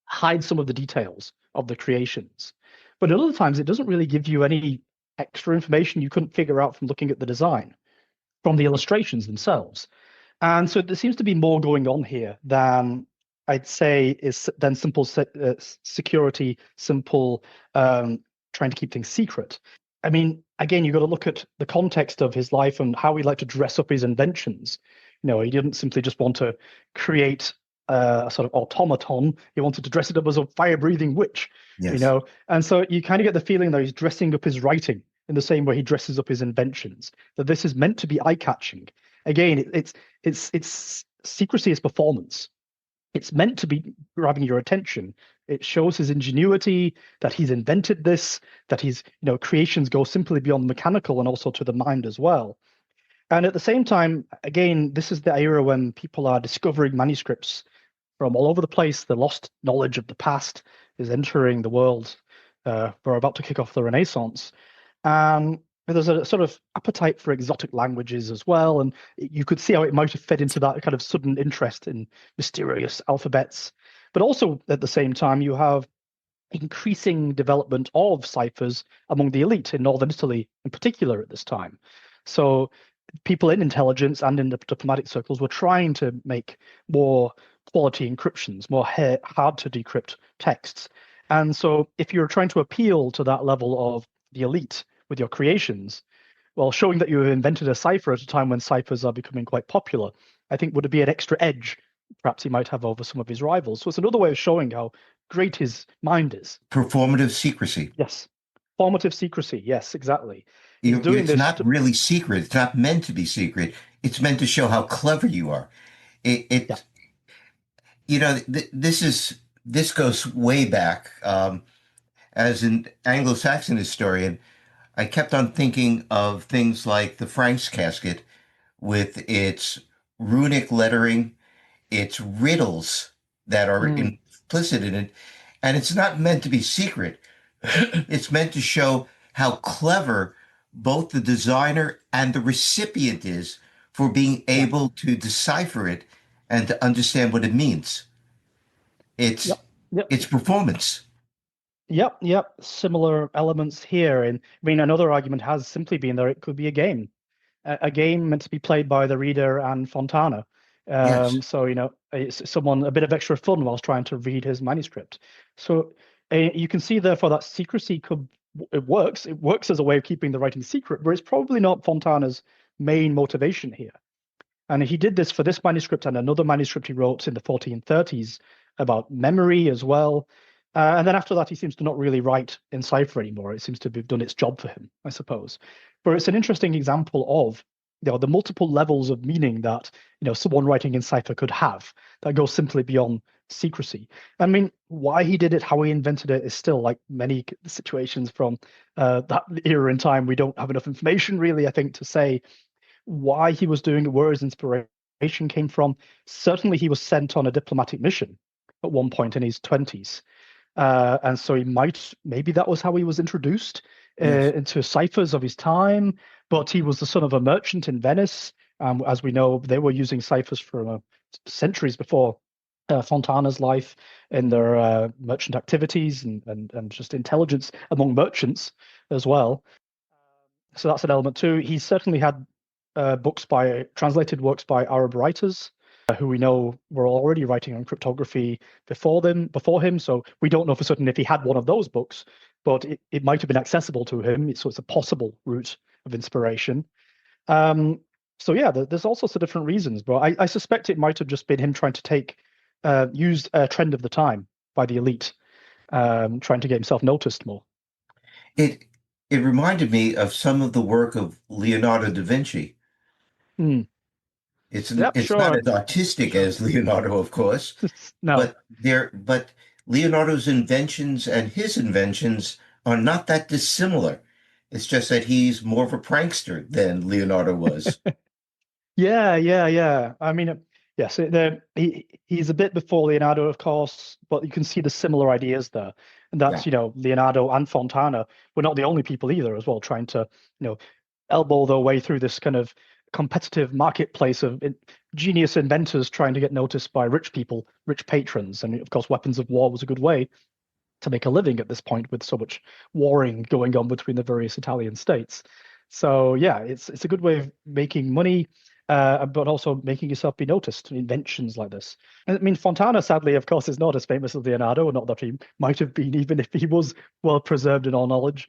hide some of the details of the creations, but at other times it doesn't really give you any extra information you couldn't figure out from looking at the design, from the illustrations themselves. And so there seems to be more going on here than I'd say is than simple security, simple trying to keep things secret. I mean, again, you've got to look at the context of his life and how he liked to dress up his inventions. He didn't simply just want to create a sort of automaton. He wanted to dress it up as a fire-breathing witch, Yes. And so you kind of get the feeling that he's dressing up his writing in the same way he dresses up his inventions, that this is meant to be eye-catching. Again, it's secrecy is performance. It's meant to be grabbing your attention. It shows his ingenuity, that he's invented this, that his creations go simply beyond mechanical and also to the mind as well. And at the same time, again, this is the era when people are discovering manuscripts from all over the place. The lost knowledge of the past is entering the world. We're about to kick off the Renaissance. And there's a sort of appetite for exotic languages as well. And you could see how it might have fed into that kind of sudden interest in mysterious alphabets. But also at the same time, you have increasing development of ciphers among the elite in northern Italy in particular at this time. So people in intelligence and in the diplomatic circles were trying to make more quality encryptions, more hard to decrypt texts. And so if you're trying to appeal to that level of the elite with your creations, well, showing that you have invented a cipher at a time when ciphers are becoming quite popular, I think would be an extra edge perhaps he might have over some of his rivals. So it's another way of showing how great his mind is. Performative secrecy. Yes. Formative secrecy. Yes, exactly. He's You, doing it's this not really secret. It's not meant to be secret. It's meant to show how clever you are. It, yeah. it this goes way back. As an Anglo-Saxon historian, I kept on thinking of things like the Franks casket with its runic lettering, its riddles that are Mm, implicit in it, and it's not meant to be secret. It's meant to show how clever both the designer and the recipient is for being yeah. able to decipher it and to understand what it means. It's Yep. Yep. it's performance. Yep. Yep. Similar elements here. And I mean, another argument has simply been that it could be a game. A game meant to be played by the reader and Fontana. Yes. So, it's someone a bit of extra fun whilst trying to read his manuscript. So you can see, therefore, that secrecy it works. It works as a way of keeping the writing secret, but it's probably not Fontana's main motivation here. And he did this for this manuscript and another manuscript he wrote in the 1430s about memory as well. And then after that, he seems to not really write in cipher anymore. It seems to have done its job for him, I suppose. But it's an interesting example of the multiple levels of meaning that someone writing in cipher could have that goes simply beyond secrecy. I mean, why he did it, how he invented it, is still, like many situations from that era in time, we don't have enough information really, I think, to say why he was doing it, where his inspiration came from. Certainly, he was sent on a diplomatic mission at one point in his 20s. And so maybe that was how he was introduced Yes. into ciphers of his time. But he was the son of a merchant in Venice. As we know, they were using ciphers for centuries before Fontana's life in their merchant activities and just intelligence among merchants as well. So that's an element too. He certainly had translated works by Arab writers who we know were already writing on cryptography before him. So we don't know for certain if he had one of those books, but it might have been accessible to him. So it's a possible route of inspiration. So yeah, there's all sorts of different reasons, but I suspect it might have just been him trying to use a trend of the time by the elite, trying to get himself noticed more. It it reminded me of some of the work of Leonardo da Vinci. Mm. Yep, It's not sure, as artistic sure. as Leonardo, of course, No. but Leonardo's inventions and his inventions are not that dissimilar. It's just that he's more of a prankster than Leonardo was. Yeah, yeah, yeah. I mean, yes, he's a bit before Leonardo, of course, but you can see the similar ideas there. And Yeah. that's, Leonardo and Fontana were not the only people either, as well, trying to, elbow their way through this kind of competitive marketplace of genius inventors trying to get noticed by rich people, rich patrons. And of course, weapons of war was a good way to make a living at this point with so much warring going on between the various Italian states. So yeah, it's a good way of making money, but also making yourself be noticed in inventions like this. I mean, Fontana, sadly, of course, is not as famous as Leonardo, not that he might have been, even if he was well preserved in all knowledge.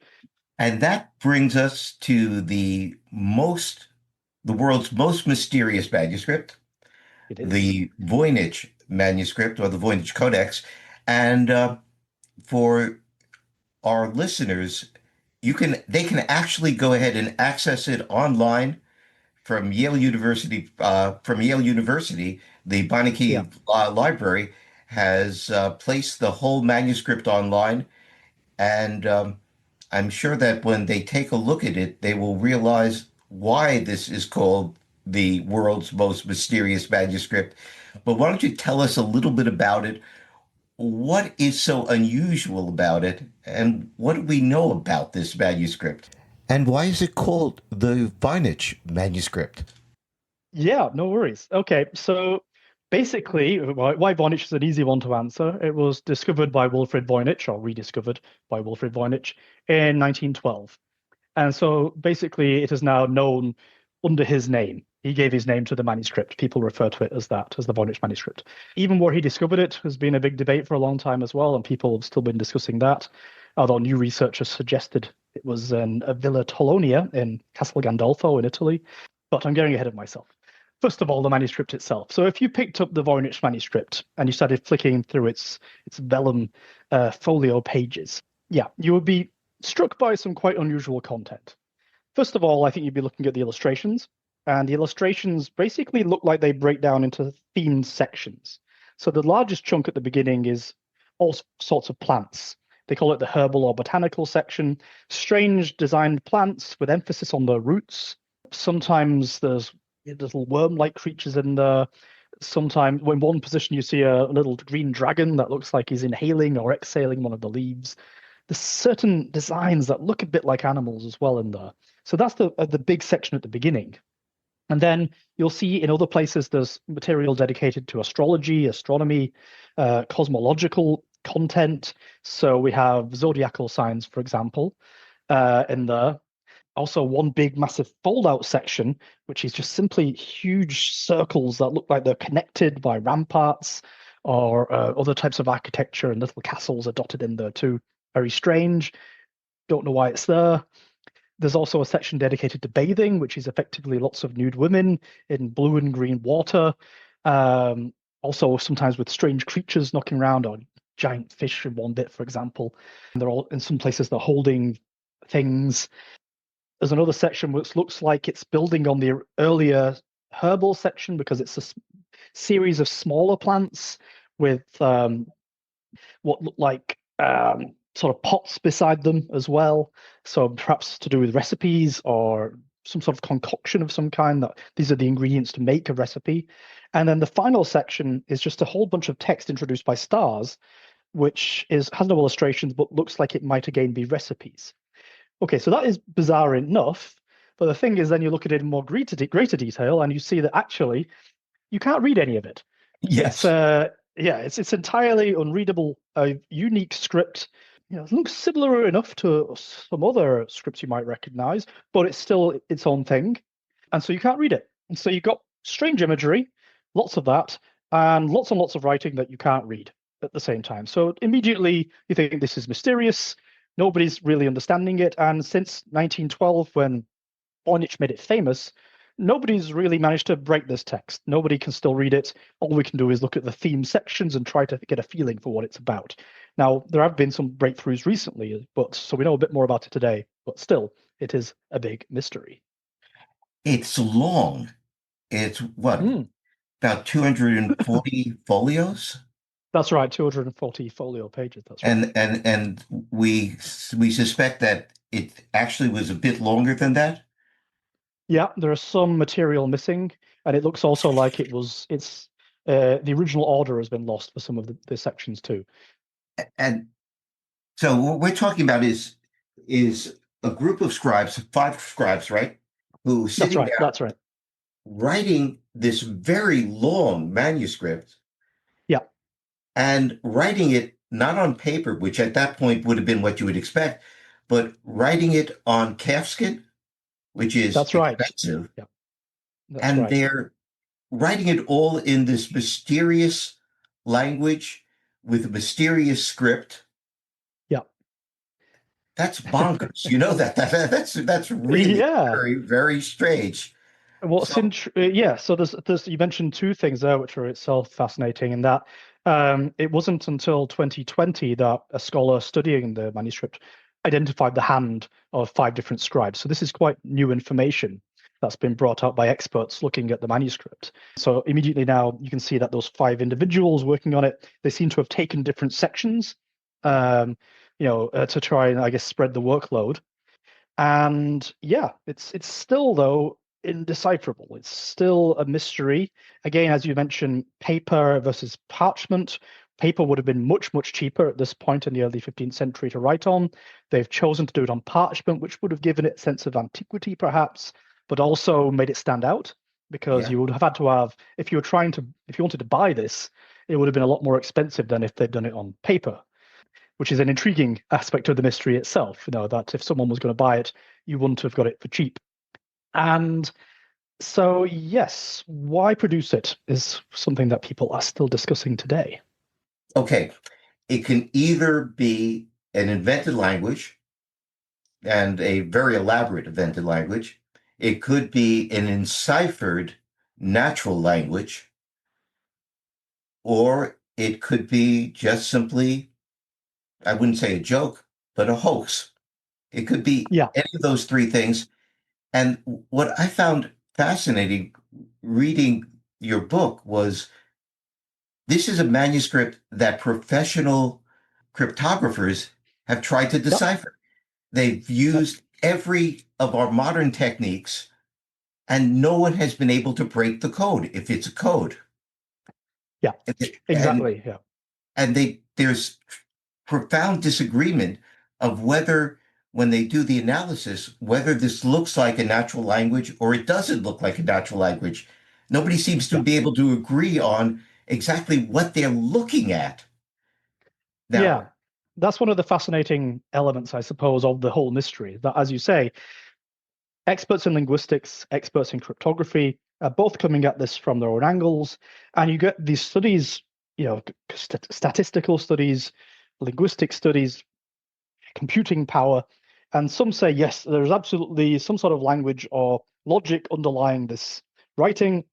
And that brings us to the world's most mysterious manuscript, It is. the Voynich manuscript or the Voynich Codex. And for our listeners, they can actually go ahead and access it online from Yale University. From Yale University, the Yeah. Beinecke Library has placed the whole manuscript online, and I'm sure that when they take a look at it, they will realize why this is called the world's most mysterious manuscript. But why don't you tell us a little bit about it? What is so unusual about it, and what do we know about this manuscript? And why is it called the Voynich manuscript? Yeah, no worries. Okay, so basically, why Voynich is an easy one to answer. It was discovered by Wilfrid Voynich, or rediscovered by Wilfrid Voynich in 1912. And so basically, it is now known under his name. He gave his name to the manuscript. People refer to it as that, as the Voynich manuscript. Even where he discovered it has been a big debate for a long time as well, and people have still been discussing that. Although new research has suggested it was in a Villa Tolonia in Castel Gandolfo in Italy. But I'm getting ahead of myself. First of all, the manuscript itself. So if you picked up the Voynich manuscript and you started flicking through its vellum folio pages, yeah, you would be struck by some quite unusual content. First of all, I think you'd be looking at the illustrations, and the illustrations basically look like they break down into themed sections. So the largest chunk at the beginning is all sorts of plants. They call it the herbal or botanical section. Strange designed plants with emphasis on the roots. Sometimes there's little worm-like creatures in there. Sometimes, in one position, you see a little green dragon that looks like he's inhaling or exhaling one of the leaves. There's certain designs that look a bit like animals as well in there. So that's the big section at the beginning. And then you'll see in other places there's material dedicated to astrology, astronomy, cosmological content. So we have zodiacal signs, for example, in there. Also, one big massive fold-out section, which is just simply huge circles that look like they're connected by ramparts or other types of architecture, and little castles are dotted in there too. Very strange. Don't know why it's there. There's also a section dedicated to bathing, which is effectively lots of nude women in blue and green water. Also, sometimes with strange creatures knocking around, or giant fish in one bit, for example. And they're all, in some places, they're holding things. There's another section which looks like it's building on the earlier herbal section because it's a series of smaller plants with what look like sort of pots beside them as well. So perhaps to do with recipes or some sort of concoction of some kind, that these are the ingredients to make a recipe. And then the final section is just a whole bunch of text introduced by stars, which has no illustrations, but looks like it might again be recipes. Okay, so that is bizarre enough, but the thing is then you look at it in more greater detail and you see that actually you can't read any of it. Yes. It's entirely unreadable, a unique script. It looks similar enough to some other scripts you might recognize, but it's still its own thing. And so you can't read it. And so you've got strange imagery, lots of that, and lots of writing that you can't read at the same time. So immediately you think this is mysterious. Nobody's really understanding it. And since 1912, when Voynich made it famous, nobody's really managed to break this text. Nobody can still read it. All we can do is look at the theme sections and try to get a feeling for what it's about. Now, there have been some breakthroughs recently, but so we know a bit more about it today, but still, it is a big mystery. It's long. It's what, about 240 folios? That's right, 240 folio pages. That's right. And we suspect that it actually was a bit longer than that. Yeah, there is some material missing, and it looks also like it's the original order has been lost for some of the sections too. And so what we're talking about is a group of scribes, 5 scribes, right? Who sitting down, That's right. writing this very long manuscript. Yeah. And writing it not on paper, which at that point would have been what you would expect, but writing it on calfskin, which is expensive. Yeah. And they're writing it all in this mysterious language with a mysterious script. Yeah. That's bonkers. You know that's really very, very strange. Well, so there's you mentioned 2 things there which are itself fascinating, in that it wasn't until 2020 that a scholar studying the manuscript identified the hand of 5 different scribes. So this is quite new information that's been brought out by experts looking at the manuscript. So immediately now you can see that those 5 individuals working on it, they seem to have taken different sections, to try and, I guess, spread the workload. And yeah, it's still, though, indecipherable. It's still a mystery. Again, as you mentioned, paper versus parchment. Paper would have been much, much cheaper at this point in the early 15th century to write on. They've chosen to do it on parchment, which would have given it a sense of antiquity, perhaps, but also made it stand out, because you would have had to have, if you wanted to buy this, it would have been a lot more expensive than if they'd done it on paper, which is an intriguing aspect of the mystery itself, that if someone was going to buy it, you wouldn't have got it for cheap. And So, yes, why produce it is something that people are still discussing today. Okay, it can either be an invented language and a very elaborate invented language. It could be an enciphered natural language, or it could be just simply, I wouldn't say a joke, but a hoax. It could be Yeah, any of those three things. And what I found fascinating reading your book was this is a manuscript that professional cryptographers have tried to yep, decipher. They've yep, used every of our modern techniques, and no one has been able to break the code if it's a code. yeah, And exactly. Yeah, there's profound disagreement of whether when they do the analysis, whether this looks like a natural language or it doesn't look like a natural language. Nobody seems to yeah, be able to agree on exactly what they're looking at. Now, yeah. That's one of the fascinating elements, I suppose, of the whole mystery. That, as you say, experts in linguistics, experts in cryptography are both coming at this from their own angles. And you get these studies, statistical studies, linguistic studies, computing power. And some say, yes, there's absolutely some sort of language or logic underlying this writing.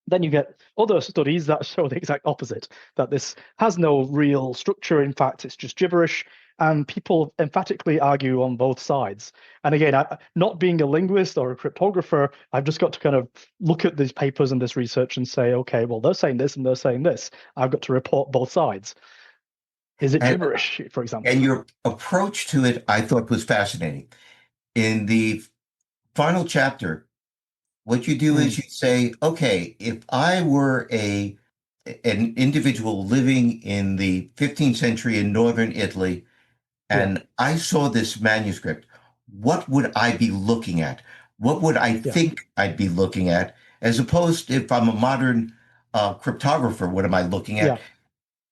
Then you get other studies that show the exact opposite, that this has no real structure. In fact, it's just gibberish. And people emphatically argue on both sides. And again, not being a linguist or a cryptographer, I've just got to kind of look at these papers and this research and say, okay, well, they're saying this and they're saying this. I've got to report both sides. Is it and, gibberish, for example? and your approach to it, I thought was fascinating. In the final chapter, what you do Mm, is you say, okay, if I were an individual living in the 15th century in northern Italy, yeah, and I saw this manuscript, what would I be looking at? What would I yeah, think I'd be looking at? As opposed to if I'm a modern cryptographer, what am I looking at? yeah,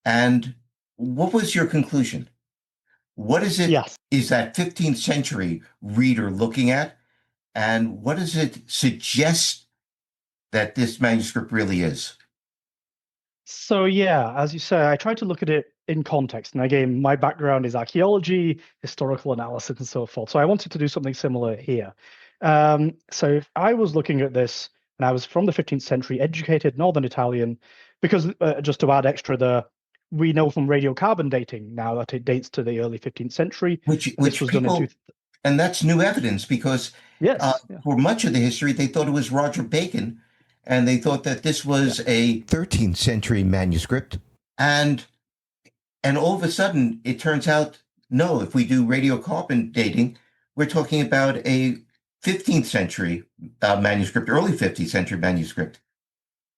And what was your conclusion? What yes. is that 15th century reader looking at? And what does it suggest that this manuscript really is? So yeah, as you say, I try to look at it in context. And again, my background is archaeology, historical analysis, and so forth. So I wanted to do something similar here. So if I was looking at this, and I was from the 15th century, educated Northern Italian, because just to add extra there, we know from radiocarbon dating now that it dates to the early 15th century, and this Which was done in two. people, and that's new evidence because Yes, yeah, for much of the history, they thought it was Roger Bacon, and they thought that this yeah, was a 13th century manuscript. And all of a sudden, it turns out, no, if we do radiocarbon dating, we're talking about a 15th century manuscript, early 15th century manuscript.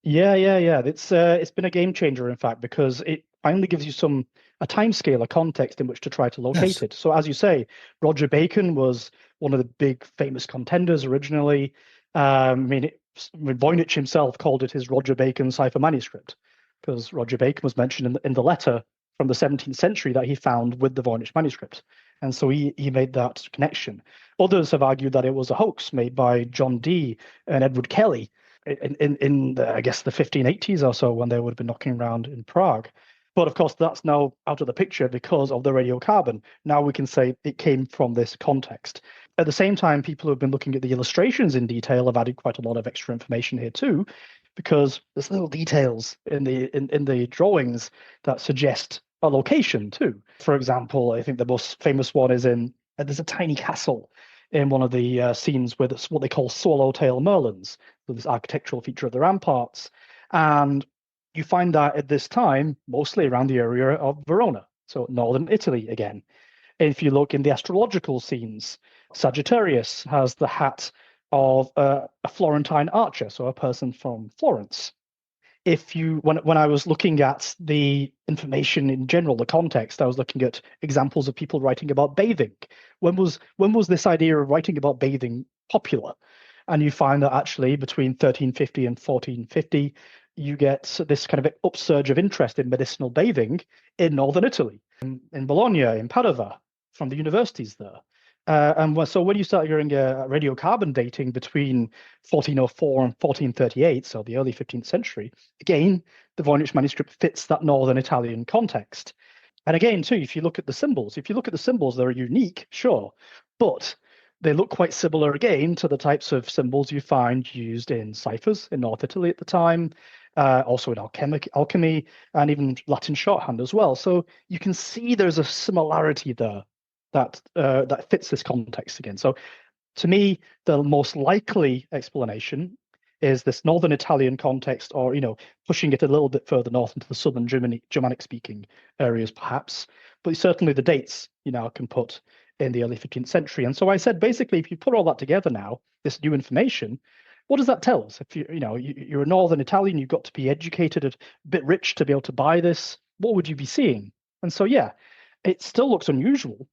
yeah. It's been a game changer, in fact, because it finally gives you a time scale, a context in which to try to locate Yes, it. So, as you say, Roger Bacon was one of the big famous contenders originally. Voynich himself called it his Roger Bacon cipher manuscript because Roger Bacon was mentioned in the letter from the 17th century that he found with the Voynich manuscript. And so he made that connection. Others have argued that it was a hoax made by John Dee and Edward Kelly in the, I guess the 1580s or so when they would have been knocking around in Prague. But of course, that's now out of the picture because of the radiocarbon. Now we can say it came from this context. At the same time, people who have been looking at the illustrations in detail have added quite a lot of extra information here too, because there's little details in the drawings that suggest a location too. For example, I think the most famous one is there's a tiny castle in one of the scenes with what they call swallowtail merlins, so this architectural feature of the ramparts. And you find that at this time, mostly around the area of Verona, so northern Italy again. If you look in the astrological scenes, Sagittarius has the hat of a Florentine archer, so a person from Florence. If you when I was looking at the information in general, the context, I was looking at examples of people writing about bathing. When was this idea of writing about bathing popular? And you find that actually between 1350 and 1450, you get this kind of upsurge of interest in medicinal bathing in northern Italy, in Bologna, in Padova, from the universities there. So when you start hearing radiocarbon dating between 1404 and 1438, so the early 15th century, again, the Voynich manuscript fits that northern Italian context. And again, too, if you look at the symbols, they're unique, sure, but they look quite similar again to the types of symbols you find used in ciphers in North Italy at the time, also in alchemy, and even Latin shorthand as well. So you can see there's a similarity there that fits this context again. So to me, the most likely explanation is this northern Italian context, or pushing it a little bit further north into the southern Germanic-speaking areas, perhaps. But certainly the dates, can put in the early 15th century. And so I said, basically, if you put all that together now, this new information, what does that tell us? If you're a northern Italian, you've got to be educated, a bit rich to be able to buy this. What would you be seeing? And so, yeah, it still looks unusual.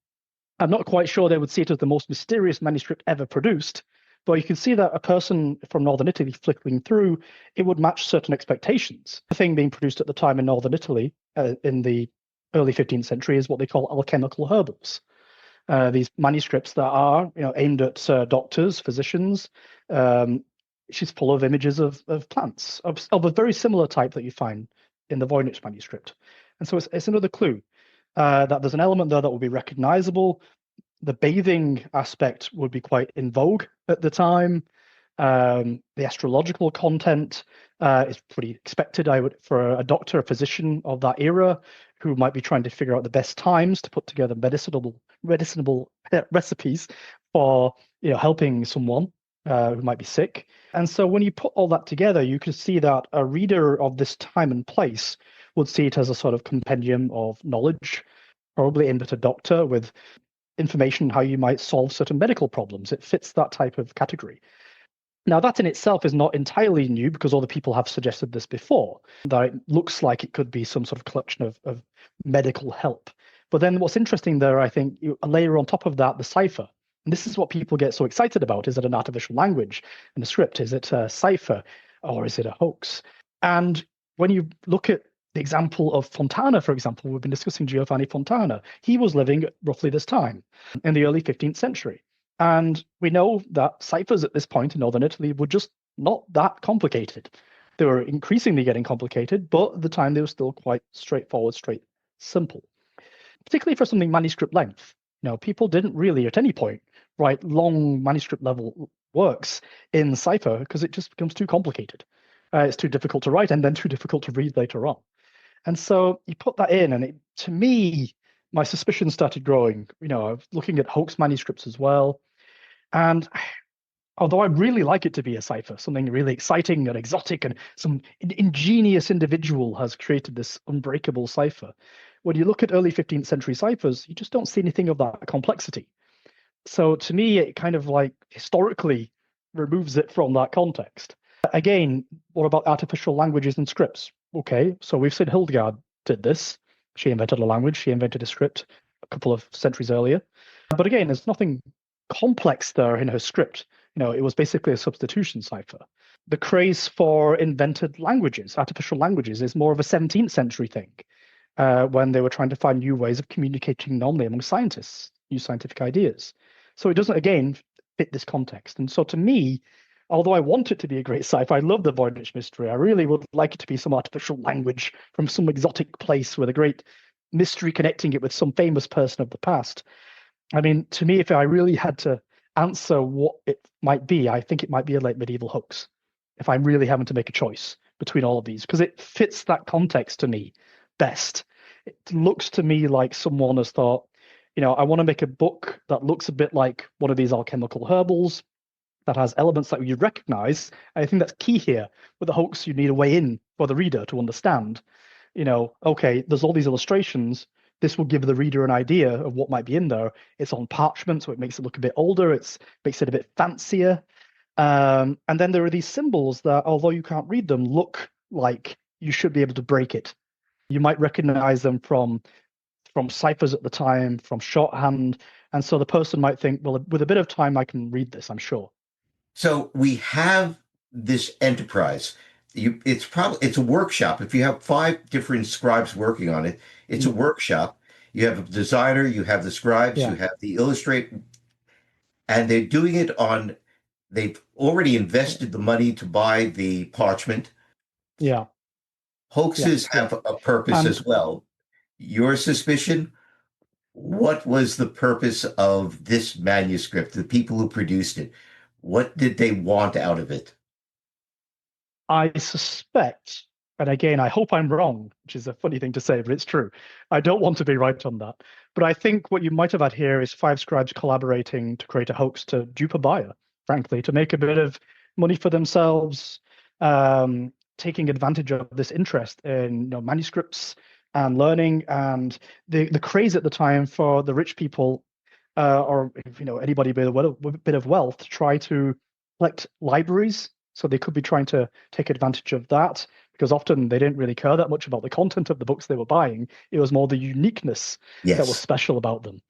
I'm not quite sure they would see it as the most mysterious manuscript ever produced, but you can see that a person from northern Italy flickering through, it would match certain expectations. The thing being produced at the time in northern Italy in the early 15th century is what they call alchemical herbals. These manuscripts that are aimed at doctors, physicians. She's full of images of plants of a very similar type that you find in the Voynich manuscript. And so it's another clue that there's an element there that will be recognizable. The bathing aspect would be quite in vogue at the time. The astrological content is pretty expected, for a doctor, a physician of that era, who might be trying to figure out the best times to put together medicinable recipes for helping someone who might be sick. And so when you put all that together, you can see that a reader of this time and place would see it as a sort of compendium of knowledge, probably aimed at a doctor with information how you might solve certain medical problems. It fits that type of category. Now, that in itself is not entirely new, because other people have suggested this before, that it looks like it could be some sort of collection of medical help. But then what's interesting there, I think, you layer on top of that the cipher. And this is what people get so excited about. Is it an artificial language in a script? Is it a cipher, or is it a hoax? And when you look at the example of Fontana, for example, we've been discussing Giovanni Fontana. He was living at roughly this time in the early 15th century. And we know that ciphers at this point in northern Italy were just not that complicated. They were increasingly getting complicated, but at the time they were still quite straightforward, simple. Particularly for something manuscript length. People didn't really at any point write long manuscript level works in cipher because it just becomes too complicated. It's too difficult to write and then too difficult to read later on. And so you put that in, and to me, my suspicion started growing. I was looking at hoax manuscripts as well. And although I really like it to be a cipher, something really exciting and exotic, and some ingenious individual has created this unbreakable cipher, when you look at early 15th century ciphers, you just don't see anything of that complexity. So to me, it kind of historically removes it from that context. Again, what about artificial languages and scripts? Okay, so we've said Hildegard did this. She invented a language, she invented a script a couple of centuries earlier. But again, there's nothing complex there in her script. It was basically a substitution cipher. The craze for invented languages, artificial languages, is more of a 17th century thing, when they were trying to find new ways of communicating normally among scientists, new scientific ideas. So it doesn't, again, fit this context. And so to me, although I want it to be a great sci-fi, I love the Voynich mystery. I really would like it to be some artificial language from some exotic place with a great mystery connecting it with some famous person of the past. I mean, to me, if I really had to answer what it might be, I think it might be a late medieval hoax, if I'm really having to make a choice between all of these, because it fits that context to me best. It looks to me like someone has thought, I want to make a book that looks a bit like one of these alchemical herbals, that has elements that you recognize. I think that's key here. With the hoax, you need a way in for the reader to understand. Okay, there's all these illustrations. This will give the reader an idea of what might be in there. It's on parchment, so it makes it look a bit older. It makes it a bit fancier. And then there are these symbols that, although you can't read them, look like you should be able to break it. You might recognize them from ciphers at the time, from shorthand. And so the person might think, well, with a bit of time, I can read this, I'm sure. So we have this enterprise. It's a workshop. If you have 5 different scribes working on it, it's a workshop. You have a designer, you have the scribes, you have the illustrator. and they're doing it on, they've already invested the money to buy the parchment. Yeah, yeah, Hoaxes yeah. have a purpose And as well. Your suspicion, what was the purpose of this manuscript, the people who produced it? What did they want out of it? I suspect, and again, I hope I'm wrong, which is a funny thing to say, but it's true. I don't want to be right on that. But I think what you might have had here is five scribes collaborating to create a hoax to dupe a buyer, frankly, to make a bit of money for themselves, taking advantage of this interest in manuscripts and learning, and the craze at the time for the rich people, or anybody with a bit of wealth, to try to collect libraries. So they could be trying to take advantage of that, because often they didn't really care that much about the content of the books they were buying. It was more the uniqueness that was Yes. special about them.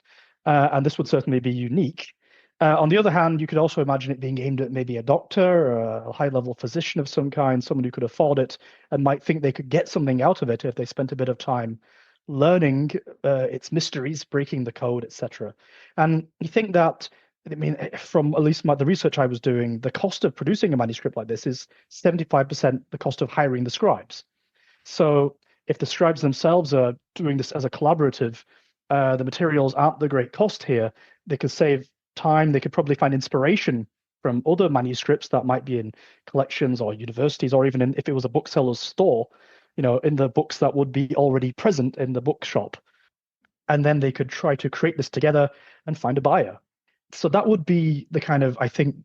And this would certainly be unique. On the other hand, you could also imagine it being aimed at maybe a doctor or a high-level physician of some kind, someone who could afford it and might think they could get something out of it if they spent a bit of time learning its mysteries, breaking the code, etc. And you think that, I mean, from at least the research I was doing, the cost of producing a manuscript like this is 75% the cost of hiring the scribes. So if the scribes themselves are doing this as a collaborative, the materials aren't the great cost here. They could save time. They could probably find inspiration from other manuscripts that might be in collections or universities, or even if it was a bookseller's store, in the books that would be already present in the bookshop. And then they could try to create this together and find a buyer. So that would be the kind of, I think,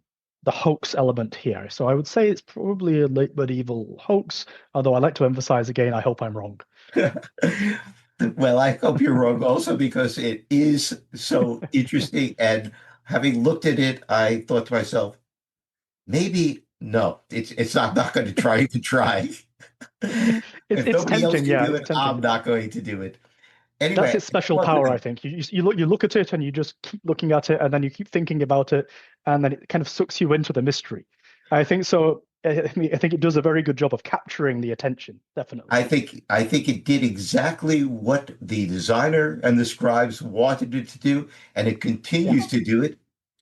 the hoax element here. So I would say it's probably a late medieval hoax, although I like to emphasize again, I hope I'm wrong. Well, I hope you're wrong also, because it is so interesting. And having looked at it, I thought to myself, maybe no, it's not going to try to try. If It's nobody else tempting, can yeah, do it's it, I'm tempting. not going to do it. That's Anyway, its special come up with power, I a, think. You look at it and you just keep looking at it, and then you keep thinking about it, and then it kind of sucks you into the mystery. I think so. I think it does a very good job of capturing the attention, definitely. I think it did exactly what the designer and the scribes wanted it to do, and it Yeah, continues to do it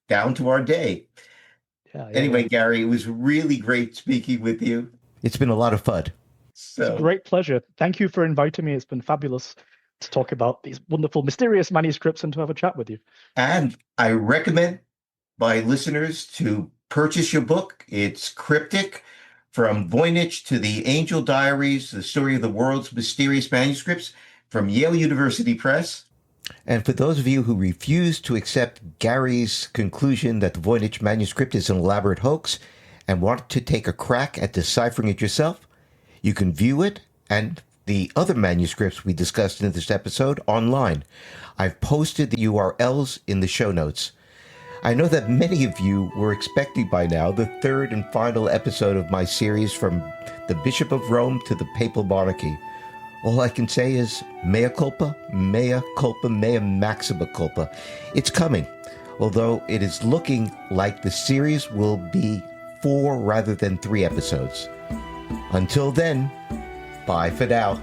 down to our day. yeah, yeah, Anyway, yeah. Garry, it was really great speaking with you. It's been a lot of fun. It's a So, great pleasure. Thank you for inviting me. It's been fabulous to talk about these wonderful, mysterious manuscripts and to have a chat with you. and I recommend my listeners to purchase your book. It's Cryptic, from Voynich to the Angel Diaries, the story of the world's mysterious manuscripts, from Yale University Press. And for those of you who refuse to accept Gary's conclusion that the Voynich manuscript is an elaborate hoax and want to take a crack at deciphering it yourself, you can view it and the other manuscripts we discussed in this episode online. I've posted the URLs in the show notes. I know that many of you were expecting by now the third and final episode of my series, From the Bishop of Rome to the Papal Monarchy. All I can say is mea culpa, mea culpa, mea maxima culpa. It's coming, although it is looking like the series will be 4 rather than 3 episodes. Until then, bye for now.